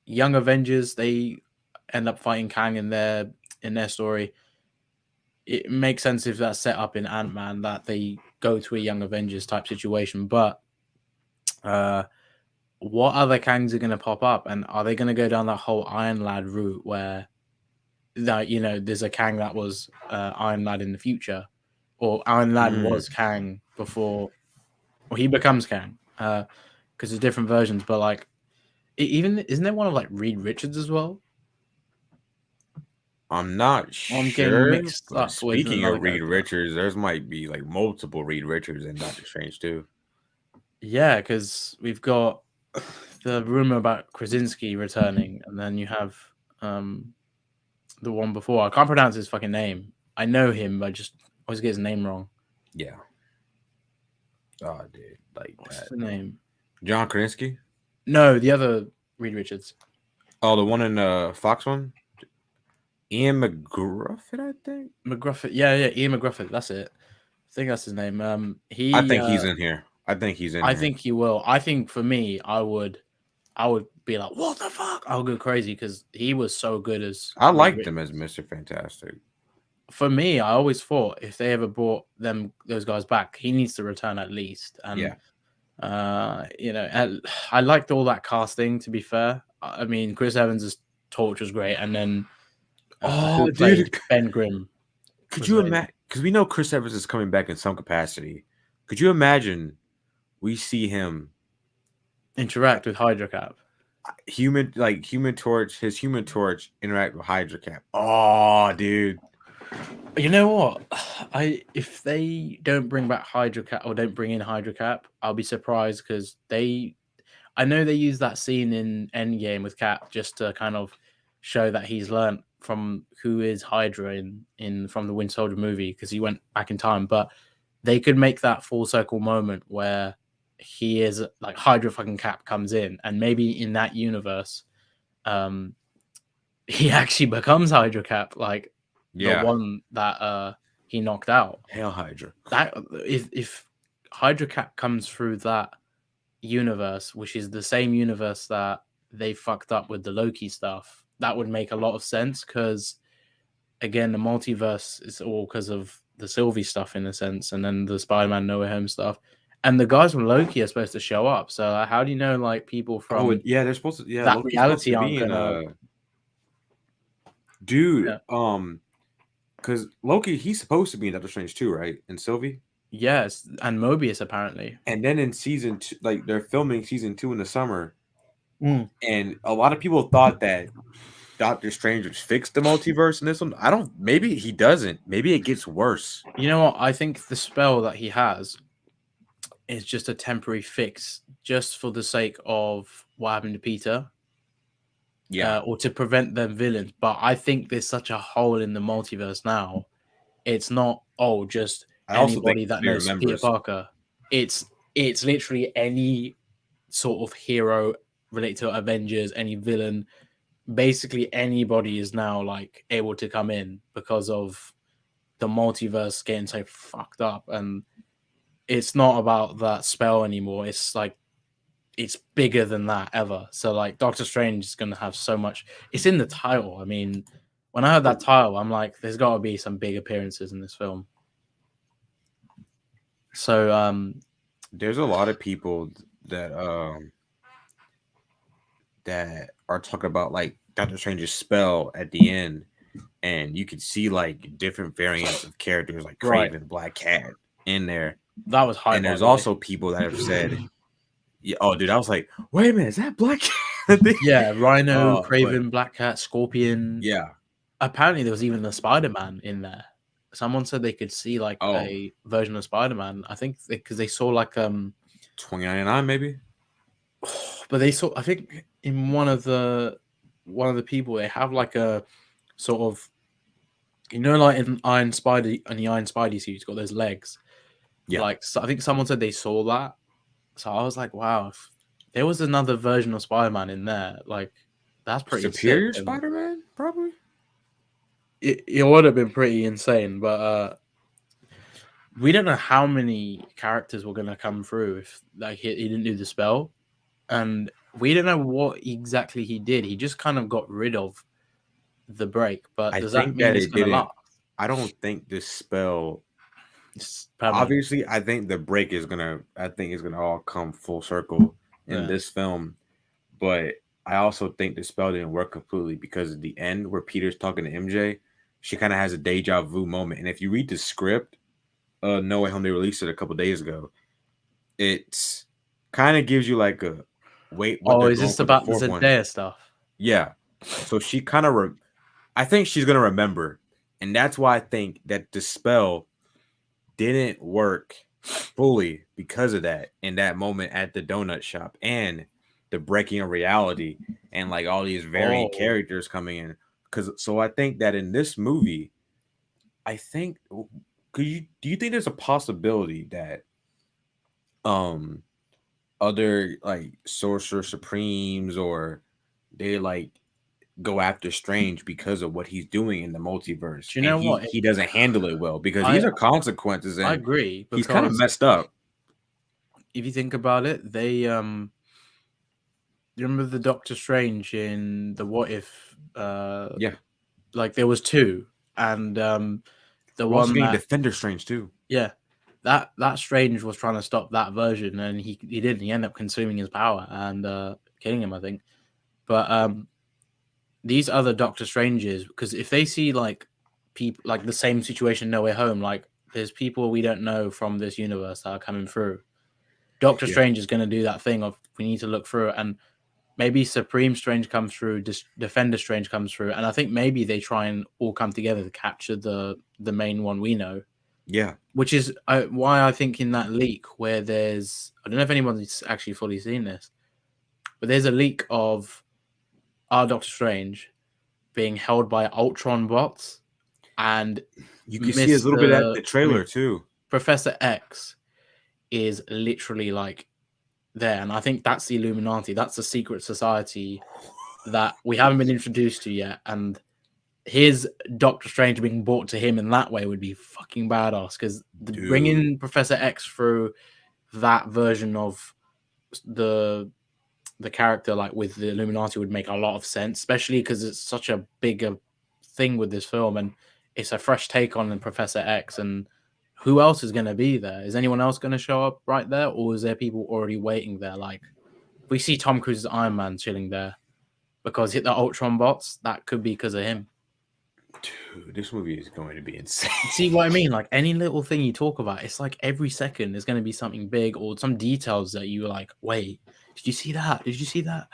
[SPEAKER 1] Young Avengers, they end up fighting Kang in their story. It makes sense if that's set up in Ant-Man that they go to a Young Avengers type situation. But what other Kangs are going to pop up, and are they going to go down that whole Iron Lad route where that there's a Kang that was Iron Lad in the future, or Iron Lad was Kang before, or he becomes Kang, because there's different versions. But like, even isn't there one of like Reed Richards as well?
[SPEAKER 2] I'm not
[SPEAKER 1] I'm getting
[SPEAKER 2] sure,
[SPEAKER 1] mixed
[SPEAKER 2] but
[SPEAKER 1] up with
[SPEAKER 2] speaking
[SPEAKER 1] another
[SPEAKER 2] of Reed
[SPEAKER 1] character.
[SPEAKER 2] Richards, there's might be like multiple Reed Richards in Doctor Strange too.
[SPEAKER 1] Yeah, because we've got the rumor about Krasinski returning, and then you have the one before. I can't pronounce his fucking name. I know him, but I just always get his name wrong.
[SPEAKER 2] Yeah. Oh, dude, like
[SPEAKER 1] What's
[SPEAKER 2] that.
[SPEAKER 1] the name?
[SPEAKER 2] John Krasinski.
[SPEAKER 1] No, the other Reed Richards.
[SPEAKER 2] Oh, the one in Fox one. Ian McGruff, I think.
[SPEAKER 1] Mcgruff. Yeah, Ian Mcgruff. That's it. I think that's his name.
[SPEAKER 2] I think he's in here. I think he's in
[SPEAKER 1] I
[SPEAKER 2] here.
[SPEAKER 1] think he will. I think for me, I would be like, what the fuck? I'll go crazy, because he was so good as.
[SPEAKER 2] I liked him as Mr. Fantastic.
[SPEAKER 1] For me, I always thought if they ever brought those guys back, he needs to return at least. And
[SPEAKER 2] Yeah.
[SPEAKER 1] I liked all that casting. To be fair, I mean, Chris Evans' Torch was great, and then who played Ben Grimm?
[SPEAKER 2] Could you imagine? Because we know Chris Evans is coming back in some capacity. Could you imagine we see him
[SPEAKER 1] interact with Hydra Cap?
[SPEAKER 2] Human Torch, his Human Torch interact with Hydra Cap. Oh, dude.
[SPEAKER 1] You know what? If they don't bring back Hydra Cap, or don't bring in Hydra Cap, I'll be surprised, because I know they use that scene in Endgame with Cap just to kind of show that he's learned from who is Hydra from the Winter Soldier movie, because he went back in time. But they could make that full circle moment where he is like Hydra fucking Cap comes in, and maybe in that universe, he actually becomes Hydra Cap, like the one that he knocked out.
[SPEAKER 2] Hail Hydra.
[SPEAKER 1] That if Hydra Cap comes through that universe, which is the same universe that they fucked up with the Loki stuff, that would make a lot of sense, because again, the multiverse is all because of the Sylvie stuff in a sense, and then the Spider-Man No Way Home stuff, and the guys from Loki are supposed to show up. So how do you know like people from
[SPEAKER 2] they're supposed to that
[SPEAKER 1] Loki's reality aren't gonna
[SPEAKER 2] dude because Loki, he's supposed to be in Doctor Strange 2, right? And Sylvie?
[SPEAKER 1] Yes, and Mobius apparently.
[SPEAKER 2] And then in season 2, like they're filming season 2 in the summer,
[SPEAKER 1] Mm.
[SPEAKER 2] And a lot of people thought that Doctor Strange would fix the multiverse in this one. I don't. Maybe he doesn't. Maybe it gets worse.
[SPEAKER 1] You know what? I think the spell that he has is just a temporary fix, just for the sake of what happened to Peter,
[SPEAKER 2] Yeah,
[SPEAKER 1] or to prevent them villains. But I think there's such a hole in the multiverse now. It's not just
[SPEAKER 2] I also think
[SPEAKER 1] anybody
[SPEAKER 2] it's
[SPEAKER 1] that
[SPEAKER 2] be
[SPEAKER 1] knows Peter
[SPEAKER 2] remembers.
[SPEAKER 1] Parker. It's literally any sort of hero related to Avengers, any villain. Basically, anybody is now like able to come in because of the multiverse getting so fucked up, and it's not about that spell anymore. It's like it's bigger than that ever. So like Doctor Strange is gonna have so much. It's in the title. I mean, when I heard that title, I'm like, there's got to be some big appearances in this film. So
[SPEAKER 2] There's a lot of people that that are talking about like Doctor Strange's spell at the end, and you can see like different variants of characters like
[SPEAKER 1] right,
[SPEAKER 2] Craven, Black Cat in there.
[SPEAKER 1] that was hype,
[SPEAKER 2] And
[SPEAKER 1] by
[SPEAKER 2] there's
[SPEAKER 1] the way.
[SPEAKER 2] also people that have said, yeah, oh, dude, I was like, wait a minute, is that Black Cat?
[SPEAKER 1] Yeah, Rhino,
[SPEAKER 2] But
[SPEAKER 1] Craven, Black Cat, Scorpion.
[SPEAKER 2] yeah,
[SPEAKER 1] Apparently, there was even a Spider-Man in there. Someone said they could see like
[SPEAKER 2] oh,
[SPEAKER 1] a version of Spider-Man. I think because they saw like
[SPEAKER 2] 2099 maybe.
[SPEAKER 1] but they saw, I think in one of the people, they have like a sort of, like in Iron Spidey, in the Iron Spidey suit, he's got those legs.
[SPEAKER 2] Yeah,
[SPEAKER 1] Like, so I think someone said they saw that. So I was like, wow, if there was another version of Spider-Man in there, like that's pretty sick.
[SPEAKER 2] Superior
[SPEAKER 1] And
[SPEAKER 2] Spider-Man probably.
[SPEAKER 1] it would have been pretty insane, but we don't know how many characters were gonna come through if like he didn't do the spell, and we don't know what exactly he did. He just kind of got rid of the break, but
[SPEAKER 2] I
[SPEAKER 1] does that
[SPEAKER 2] think
[SPEAKER 1] mean
[SPEAKER 2] that
[SPEAKER 1] it's
[SPEAKER 2] it
[SPEAKER 1] gonna
[SPEAKER 2] didn't.
[SPEAKER 1] last?
[SPEAKER 2] I don't think this spell.
[SPEAKER 1] It's permanent.
[SPEAKER 2] Obviously, I think the break is gonna. I think it's gonna all come full circle in
[SPEAKER 1] Yeah.
[SPEAKER 2] this film. But I also think the spell didn't work completely because at the end where Peter's talking to MJ, she kind of has a deja vu moment. And if you read the script, No Way Home, they released it a couple days ago. It's kind of gives you like a wait what
[SPEAKER 1] Oh,
[SPEAKER 2] they're
[SPEAKER 1] is
[SPEAKER 2] going
[SPEAKER 1] this
[SPEAKER 2] for the
[SPEAKER 1] about the
[SPEAKER 2] fourth one.
[SPEAKER 1] Zendaya stuff?
[SPEAKER 2] Yeah. So she kind of I think she's gonna remember, and that's why I think that the spell didn't work fully because of that in that moment at the donut shop and the breaking of reality and like all these variant
[SPEAKER 1] Oh,
[SPEAKER 2] characters coming in. Because so I think that in this movie, I think do you think there's a possibility that um other like sorcerer supremes or they like go after Strange because of what he's doing in the multiverse,
[SPEAKER 1] do you
[SPEAKER 2] and
[SPEAKER 1] know
[SPEAKER 2] he
[SPEAKER 1] what?
[SPEAKER 2] he doesn't handle it well because
[SPEAKER 1] I
[SPEAKER 2] these are consequences,
[SPEAKER 1] I
[SPEAKER 2] and
[SPEAKER 1] agree
[SPEAKER 2] he's kind of
[SPEAKER 1] because
[SPEAKER 2] messed up.
[SPEAKER 1] if you think about it, they you remember the Doctor Strange in the What If?
[SPEAKER 2] Yeah,
[SPEAKER 1] Like there was two, and the
[SPEAKER 2] we're also
[SPEAKER 1] one
[SPEAKER 2] getting
[SPEAKER 1] that
[SPEAKER 2] Defender Strange too.
[SPEAKER 1] yeah, that Strange was trying to stop that version, and he didn't. He ended up consuming his power and killing him, I think. But these other Doctor Stranges, because if they see like people like the same situation, No Way Home, like there's people we don't know from this universe that are coming through. Doctor
[SPEAKER 2] Yeah,
[SPEAKER 1] Strange is going to do that thing of we need to look through it, and maybe Supreme Strange comes through, Defender Strange comes through, and I think maybe they try and all come together to capture the main one we know,
[SPEAKER 2] yeah,
[SPEAKER 1] which is why I think in that leak where there's, I don't know if anyone's actually fully seen this, but there's a leak of our Doctor Strange being held by Ultron bots, and
[SPEAKER 2] you can see a little bit at
[SPEAKER 1] Mister,
[SPEAKER 2] the
[SPEAKER 1] I mean
[SPEAKER 2] trailer too.
[SPEAKER 1] Professor X is literally like there, and I think that's the Illuminati. That's the secret society that we haven't been introduced to yet, and his Doctor Strange being brought to him in that way would be fucking badass. Because
[SPEAKER 2] Dude,
[SPEAKER 1] bringing Professor X through that version of the the character, like with the Illuminati, would make a lot of sense, especially because it's such a bigger thing with this film, and it's a fresh take on Professor X. And who else is going to be there? Is anyone else going to show up right there, or is there people already waiting there? Like we see Tom Cruise's Iron Man chilling there because hit the Ultron bots. That could be because of him.
[SPEAKER 2] dude, this movie is going to be insane.
[SPEAKER 1] See what I mean? Like any little thing you talk about, it's like every second there's going to be something big or some details that you were like, wait, did you see that? Did you see that?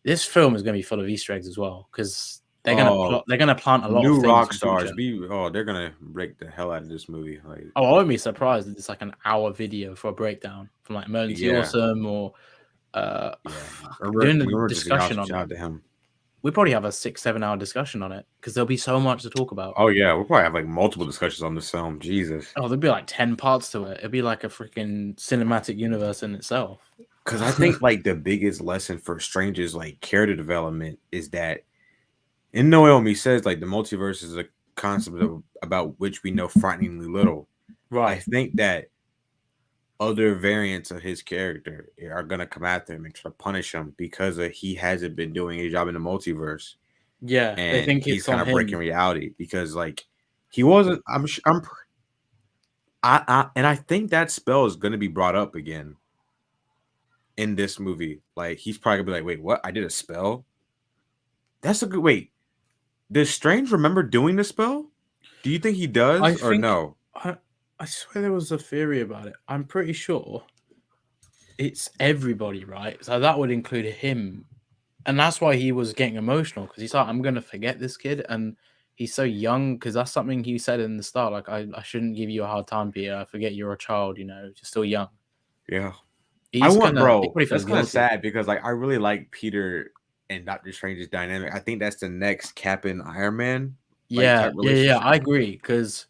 [SPEAKER 1] This film is going to be full of Easter eggs as well because they're going to
[SPEAKER 2] Oh,
[SPEAKER 1] plant a lot of
[SPEAKER 2] new
[SPEAKER 1] things
[SPEAKER 2] rock
[SPEAKER 1] in
[SPEAKER 2] stars.
[SPEAKER 1] future.
[SPEAKER 2] They're gonna break the hell out of this movie. Like,
[SPEAKER 1] Oh, I won't be surprised if it's like an hour video for a breakdown from like Emergency
[SPEAKER 2] yeah,
[SPEAKER 1] Awesome or
[SPEAKER 2] yeah.
[SPEAKER 1] doing the
[SPEAKER 2] Emergency
[SPEAKER 1] discussion
[SPEAKER 2] Awesome.
[SPEAKER 1] on
[SPEAKER 2] Shout
[SPEAKER 1] it.
[SPEAKER 2] out to him.
[SPEAKER 1] We probably have a 6-7 hour discussion on it because there'll be so much to talk about.
[SPEAKER 2] Oh yeah, we'll probably have like multiple discussions on this film. Jesus.
[SPEAKER 1] Oh, there'll be like 10 parts to it. It'd be like a freaking cinematic universe in itself.
[SPEAKER 2] Because I think like the biggest lesson for Strange's like character development is that in No Way says like the multiverse is a concept about which we know frighteningly little. I
[SPEAKER 1] Right.
[SPEAKER 2] think that other variants of his character are gonna come after him and try to punish him because he hasn't been doing a job in the multiverse,
[SPEAKER 1] Yeah, they
[SPEAKER 2] and
[SPEAKER 1] think
[SPEAKER 2] he's
[SPEAKER 1] it's
[SPEAKER 2] kind
[SPEAKER 1] on
[SPEAKER 2] of breaking
[SPEAKER 1] him.
[SPEAKER 2] reality because like he wasn't. And I think that spell is gonna be brought up again in this movie. Like he's probably gonna be like, "Wait, what? I did a spell? That's a good wait. Does Strange remember doing the spell? Do you think he
[SPEAKER 1] I
[SPEAKER 2] does or
[SPEAKER 1] think
[SPEAKER 2] no?"
[SPEAKER 1] I swear there was a theory about it. I'm pretty sure it's everybody, right? So that would include him. And that's why he was getting emotional because he's like, I'm going to forget this kid. And he's so young because that's something he said in the start. Like, I shouldn't give you a hard time, Peter. I forget you're a child, you're still young.
[SPEAKER 2] Yeah.
[SPEAKER 1] He's
[SPEAKER 2] Bro,
[SPEAKER 1] probably
[SPEAKER 2] that's
[SPEAKER 1] feels
[SPEAKER 2] kind of
[SPEAKER 1] guilty.
[SPEAKER 2] sad because like I really like Peter and Doctor Strange's dynamic. I think that's the next Cap and Iron Man like
[SPEAKER 1] Yeah,
[SPEAKER 2] type
[SPEAKER 1] yeah, yeah.
[SPEAKER 2] relationship.
[SPEAKER 1] I agree because,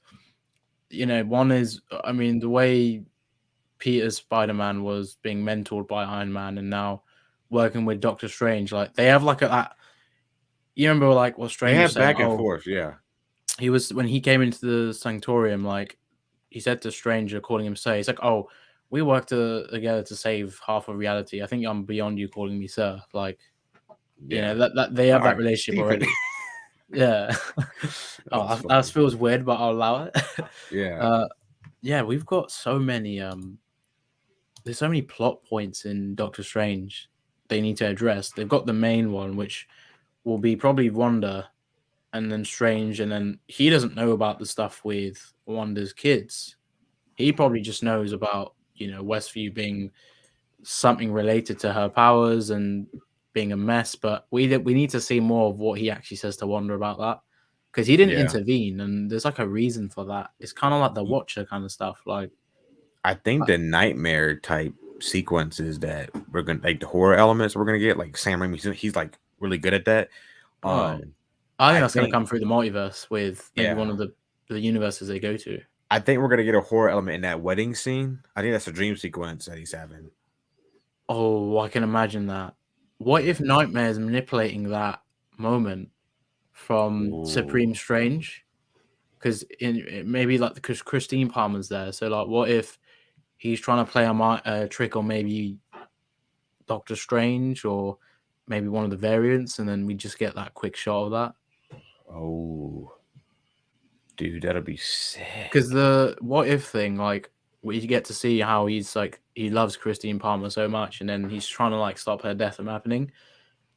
[SPEAKER 1] one is, I mean, the way Peter's Spider-Man was being mentored by Iron Man and now working with Doctor Strange, like they have like that. You remember like what
[SPEAKER 2] They
[SPEAKER 1] Strange was
[SPEAKER 2] have
[SPEAKER 1] saying?
[SPEAKER 2] back and
[SPEAKER 1] Oh,
[SPEAKER 2] forth, yeah.
[SPEAKER 1] he was when he came into the Sanctorium, like he said to Stranger, calling him sir. He's like, "Oh, we worked together to save half of reality. I think I'm beyond you calling me sir." Like,
[SPEAKER 2] Yeah.
[SPEAKER 1] that they
[SPEAKER 2] All
[SPEAKER 1] have that
[SPEAKER 2] right,
[SPEAKER 1] relationship
[SPEAKER 2] Stephen.
[SPEAKER 1] already. Yeah.
[SPEAKER 2] That's
[SPEAKER 1] That
[SPEAKER 2] funny.
[SPEAKER 1] feels weird, but I'll allow it.
[SPEAKER 2] Yeah.
[SPEAKER 1] uh, yeah, we've got so many. There's so many plot points in Doctor Strange they need to address. They've got the main one, which will be probably Wanda and then Strange, and then he doesn't know about the stuff with Wanda's kids. He probably just knows about Westview being something related to her powers and being a mess. But we need to see more of what he actually says to Wanda about that because he didn't
[SPEAKER 2] Yeah.
[SPEAKER 1] intervene, and there's like a reason for that. It's kind of like the Watcher kind of stuff. Like,
[SPEAKER 2] I think the nightmare type sequences that we're gonna like the horror elements we're gonna get, like Sam Raimi, he's like really good at that.
[SPEAKER 1] right, I think
[SPEAKER 2] I
[SPEAKER 1] that's going to
[SPEAKER 2] think
[SPEAKER 1] come through the multiverse with maybe one
[SPEAKER 2] yeah.
[SPEAKER 1] of the universes they go to.
[SPEAKER 2] I think we're gonna get a horror element in that wedding scene. I think that's a dream sequence that he's having.
[SPEAKER 1] Oh, I can imagine that. What if Nightmare is manipulating that moment from
[SPEAKER 2] Ooh.
[SPEAKER 1] Supreme Strange? Because maybe like because Christine Palmer's there, so like, what if he's trying to play a trick on maybe Doctor Strange or maybe one of the variants, and then we just get that quick shot of that?
[SPEAKER 2] Oh, dude, that'll be sick.
[SPEAKER 1] Because the what if thing, like, we get to see how he's like he loves Christine Palmer so much, and then he's trying to like stop her death from happening.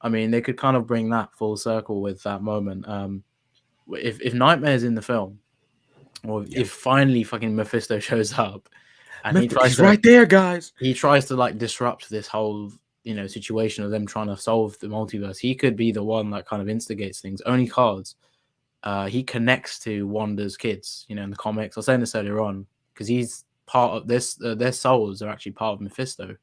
[SPEAKER 1] I mean, they could kind of bring that full circle with that moment. If Nightmare's in the film, or
[SPEAKER 2] Yeah.
[SPEAKER 1] if finally fucking Mephisto shows up and
[SPEAKER 2] He's right there, guys.
[SPEAKER 1] he tries to like disrupt this whole situation of them trying to solve the multiverse, he could be the one that kind of instigates things. Only cause he connects to Wanda's kids, in the comics. I was saying this earlier on because he's part of this. Their souls are actually part of Mephisto.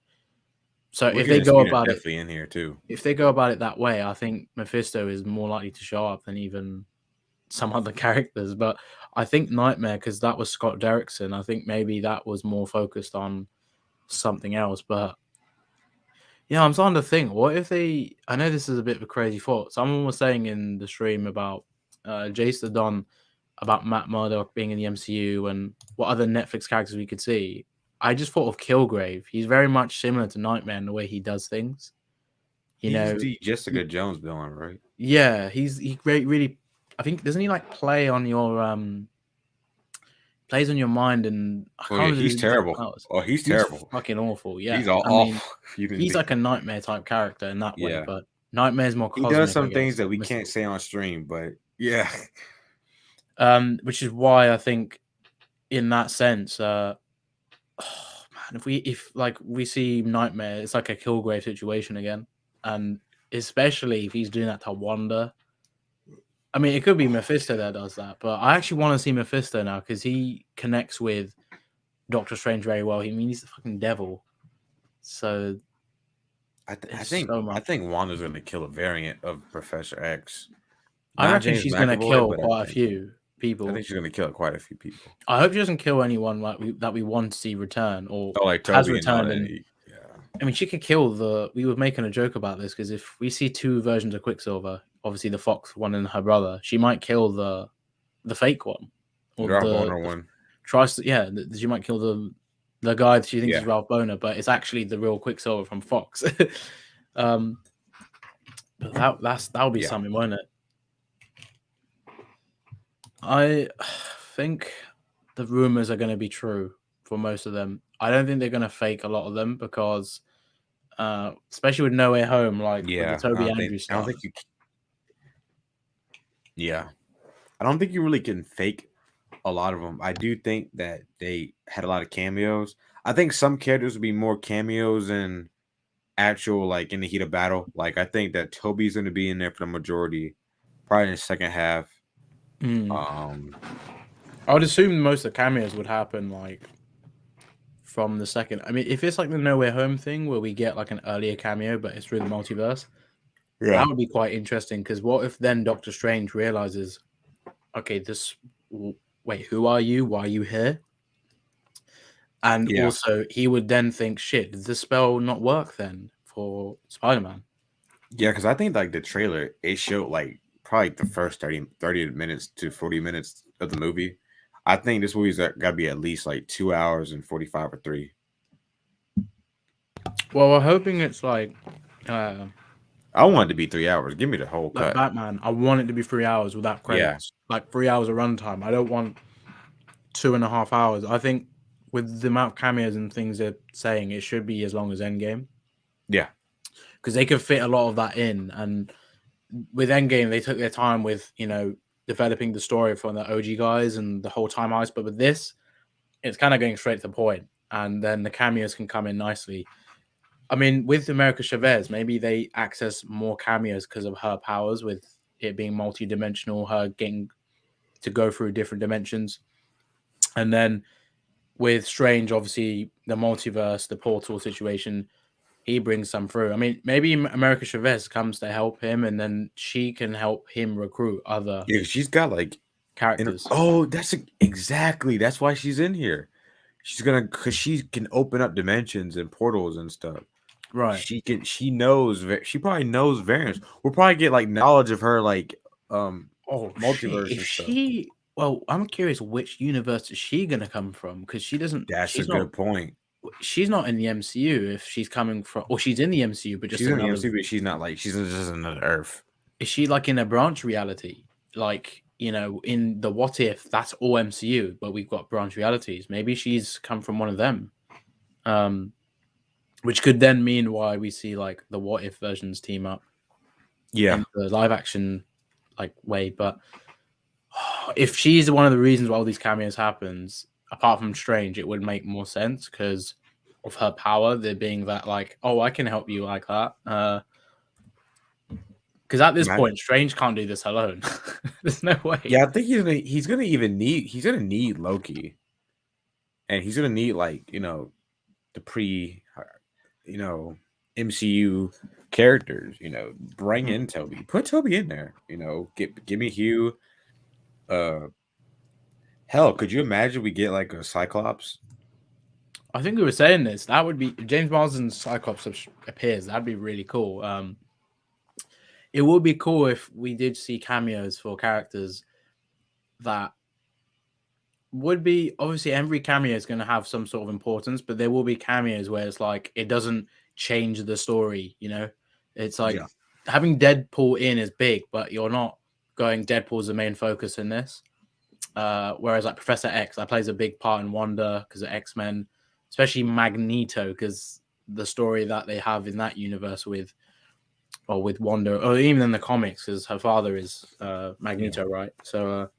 [SPEAKER 1] So
[SPEAKER 2] We're
[SPEAKER 1] if they
[SPEAKER 2] getting
[SPEAKER 1] go
[SPEAKER 2] Speeder
[SPEAKER 1] about it,
[SPEAKER 2] definitely in here too.
[SPEAKER 1] that way, I think Mephisto is more likely to show up than even some other characters. But I think Nightmare, because that was Scott Derrickson, I think maybe that was more focused on something else. But yeah, I'm starting to think, what if I know this is a bit of a crazy thought. Someone was saying in the stream about Jace the Don, about Matt Murdock being in the MCU and what other Netflix characters we could see. I just thought of Kilgrave. He's very much similar to Nightmare in the way he does things.
[SPEAKER 2] He's the
[SPEAKER 1] He-
[SPEAKER 2] Jessica Jones villain, right?
[SPEAKER 1] yeah, he really. I think doesn't he like play on your plays on your mind, and I
[SPEAKER 2] Oh
[SPEAKER 1] can't
[SPEAKER 2] yeah,
[SPEAKER 1] remember
[SPEAKER 2] he's
[SPEAKER 1] his exact
[SPEAKER 2] terrible.
[SPEAKER 1] powers.
[SPEAKER 2] Oh, he's
[SPEAKER 1] He's
[SPEAKER 2] terrible.
[SPEAKER 1] fucking awful. Yeah,
[SPEAKER 2] He's all
[SPEAKER 1] I mean,
[SPEAKER 2] off human
[SPEAKER 1] he's
[SPEAKER 2] being.
[SPEAKER 1] like a Nightmare type character in that way,
[SPEAKER 2] Yeah.
[SPEAKER 1] but Nightmare's more
[SPEAKER 2] He does
[SPEAKER 1] cosmic, I
[SPEAKER 2] some things
[SPEAKER 1] guess,
[SPEAKER 2] that we can't
[SPEAKER 1] mystical.
[SPEAKER 2] say on stream, but yeah.
[SPEAKER 1] Which is why I think, in that sense, oh, man, if like we see Nightmare, it's like a Kilgrave situation again, and especially if he's doing that to Wanda. I mean, it could be Mephisto that does that, but I actually want to see Mephisto now because he connects with Doctor Strange very well. He's the fucking devil, so
[SPEAKER 2] I
[SPEAKER 1] there's
[SPEAKER 2] think
[SPEAKER 1] so much.
[SPEAKER 2] Wanda's gonna kill a variant of Professor X.
[SPEAKER 1] I
[SPEAKER 2] Not
[SPEAKER 1] reckon
[SPEAKER 2] James
[SPEAKER 1] she's gonna
[SPEAKER 2] McAvoy,
[SPEAKER 1] kill
[SPEAKER 2] but
[SPEAKER 1] quite a few
[SPEAKER 2] I think
[SPEAKER 1] people.
[SPEAKER 2] she's gonna kill quite a few people.
[SPEAKER 1] I hope she doesn't kill anyone that we want to see return or
[SPEAKER 2] Oh, like
[SPEAKER 1] has
[SPEAKER 2] Toby and all
[SPEAKER 1] returned.
[SPEAKER 2] that.
[SPEAKER 1] And
[SPEAKER 2] Yeah.
[SPEAKER 1] I mean, she could kill the. We were making a joke about this because if we see two versions of Quicksilver, obviously the Fox one and her brother, she might kill the fake one or
[SPEAKER 2] Ralph Boner one.
[SPEAKER 1] tries to. Yeah, she might kill the guy that she thinks is
[SPEAKER 2] Yeah.
[SPEAKER 1] Ralph Boner, but it's actually the real Quicksilver from Fox. But that'll be
[SPEAKER 2] Yeah.
[SPEAKER 1] something, won't it? I think the rumors are going to be true for most of them. I don't think they're going to fake a lot of them because, especially with No Way Home, like with the
[SPEAKER 2] Yeah.
[SPEAKER 1] Toby
[SPEAKER 2] I
[SPEAKER 1] Andrews
[SPEAKER 2] don't
[SPEAKER 1] stuff.
[SPEAKER 2] think you. Yeah. I don't think you really can fake a lot of them. I do think that they had a lot of cameos. I think some characters would be more cameos than actual, like in the heat of battle. Like I think that Toby's going to be in there for the majority, probably in the second half.
[SPEAKER 1] I would assume most of the cameos would happen like from the second. I mean, if it's like the No Way Home thing where we get like an earlier cameo, but it's through the multiverse,
[SPEAKER 2] Yeah.
[SPEAKER 1] that would be quite interesting. Because what if then Doctor Strange realizes, okay, wait, who are you? Why are you here? And
[SPEAKER 2] Yeah.
[SPEAKER 1] also, he would then think, shit, did the spell not work then for Spider-Man?
[SPEAKER 2] Yeah, because I think like the trailer, it showed like probably the first 30 minutes to 40 minutes of the movie. I think this movie's got to be at least like 2 hours and 45 or 3.
[SPEAKER 1] Well, we're hoping it's like
[SPEAKER 2] I want it to be 3 hours. Give me the whole cut.
[SPEAKER 1] Batman. I want it to be 3 hours without credits.
[SPEAKER 2] Yeah.
[SPEAKER 1] Like 3 hours of runtime. I don't want 2.5 hours. I think with the amount of cameos and things they're saying, it should be as long as Endgame.
[SPEAKER 2] Yeah.
[SPEAKER 1] Because they could fit a lot of that in. And with Endgame, they took their time with, developing the story from the OG guys and the whole time heist. But with this, it's kind of going straight to the point. And then the cameos can come in nicely. I mean, with America Chavez, maybe they access more cameos because of her powers, with it being multi-dimensional, her getting to go through different dimensions. And then with Strange, obviously, the multiverse, the portal situation, he brings some through. I mean, maybe America Chavez comes to help him, and then she can help him recruit other
[SPEAKER 2] she's got like
[SPEAKER 1] characters.
[SPEAKER 2] Exactly. That's why she's in here. She's because she can open up dimensions and portals and stuff.
[SPEAKER 1] Right.
[SPEAKER 2] She probably knows variants. We'll probably get like knowledge of her like multiverse
[SPEAKER 1] if
[SPEAKER 2] and stuff.
[SPEAKER 1] Well, I'm curious which universe is she gonna come from, because she doesn't.
[SPEAKER 2] That's a good point.
[SPEAKER 1] She's not in the MCU if she's coming from, or she's in the MCU, but just
[SPEAKER 2] she's in the MCU, but she's not like she's just another Earth.
[SPEAKER 1] Is she like in a branch reality? Like, in the What If, that's all MCU, but we've got branch realities. Maybe she's come from one of them. Which could then mean why we see like the What If versions team up.
[SPEAKER 2] Yeah.
[SPEAKER 1] In the live action like way. But if she's one of the reasons why all these cameos happens, apart from Strange, it would make more sense because of her power. There being that like, oh, I can help you like that. Because at this point, Strange can't do this alone. There's no way.
[SPEAKER 2] Yeah, I think he's gonna need Loki, and he's gonna need like the MCU characters. Bring in Toby, put Toby in there. Give me Hugh. Hell, could you imagine we get like a Cyclops?
[SPEAKER 1] I think we were saying this. That would be James Marsden's Cyclops appears. That'd be really cool. It would be cool if we did see cameos for characters that would be, obviously every cameo is going to have some sort of importance, but there will be cameos where it's like it doesn't change the story. It's like having Deadpool in is big, but you're not going Deadpool's the main focus in this. Whereas like Professor X, that plays a big part in Wanda because of X-Men, especially Magneto, because the story that they have in that universe with Wanda, or even in the comics, because her father is Magneto, right? So,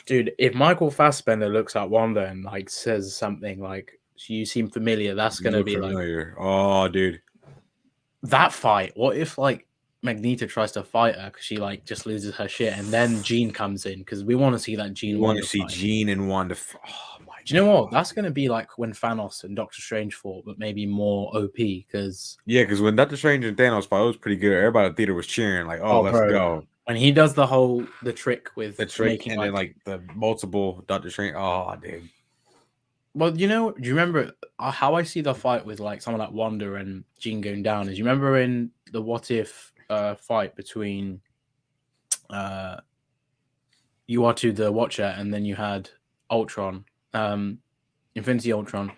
[SPEAKER 1] dude, if Michael Fassbender looks at Wanda and like says something like, "You seem familiar," that's gonna be familiar.
[SPEAKER 2] Like, oh, dude,
[SPEAKER 1] that fight. What if like Magneto tries to fight her because she like just loses her shit, and then Jean comes in because we want to see that
[SPEAKER 2] You
[SPEAKER 1] Jean
[SPEAKER 2] want
[SPEAKER 1] Wanda
[SPEAKER 2] to see
[SPEAKER 1] fight.
[SPEAKER 2] Jean and Wanda. Oh my
[SPEAKER 1] Do you know what?
[SPEAKER 2] god!
[SPEAKER 1] That's gonna be like when Thanos and Doctor Strange fought, but maybe more OP. Because
[SPEAKER 2] Yeah, because when Doctor Strange and Thanos fought, it was pretty good. Everybody in the theater was cheering, like, "Oh, let's
[SPEAKER 1] bro,
[SPEAKER 2] go!"
[SPEAKER 1] when he does the trick with
[SPEAKER 2] The trick,
[SPEAKER 1] making
[SPEAKER 2] and then
[SPEAKER 1] like,
[SPEAKER 2] like the multiple Doctor Strange. Oh, dude.
[SPEAKER 1] well, do you remember how I see the fight with like someone like Wanda and Jean going down? Is you remember in the What If fight between you are to the Watcher, and then you had Ultron, Infinity Ultron.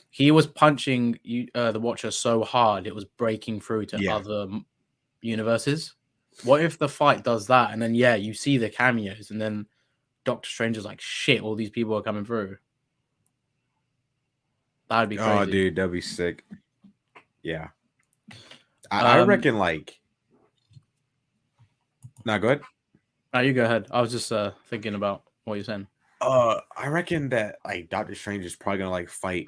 [SPEAKER 1] He was punching the Watcher so hard it was breaking through to
[SPEAKER 2] Yeah.
[SPEAKER 1] other universes. What if the fight does that, and then you see the cameos, and then Doctor Strange is like, shit, all these people are coming through. That'd be crazy.
[SPEAKER 2] Oh, dude, that'd be sick. Yeah. I reckon like. Nah, go ahead.
[SPEAKER 1] No, you go ahead. I was just thinking about what you're saying.
[SPEAKER 2] I reckon that like Doctor Strange is probably gonna like fight,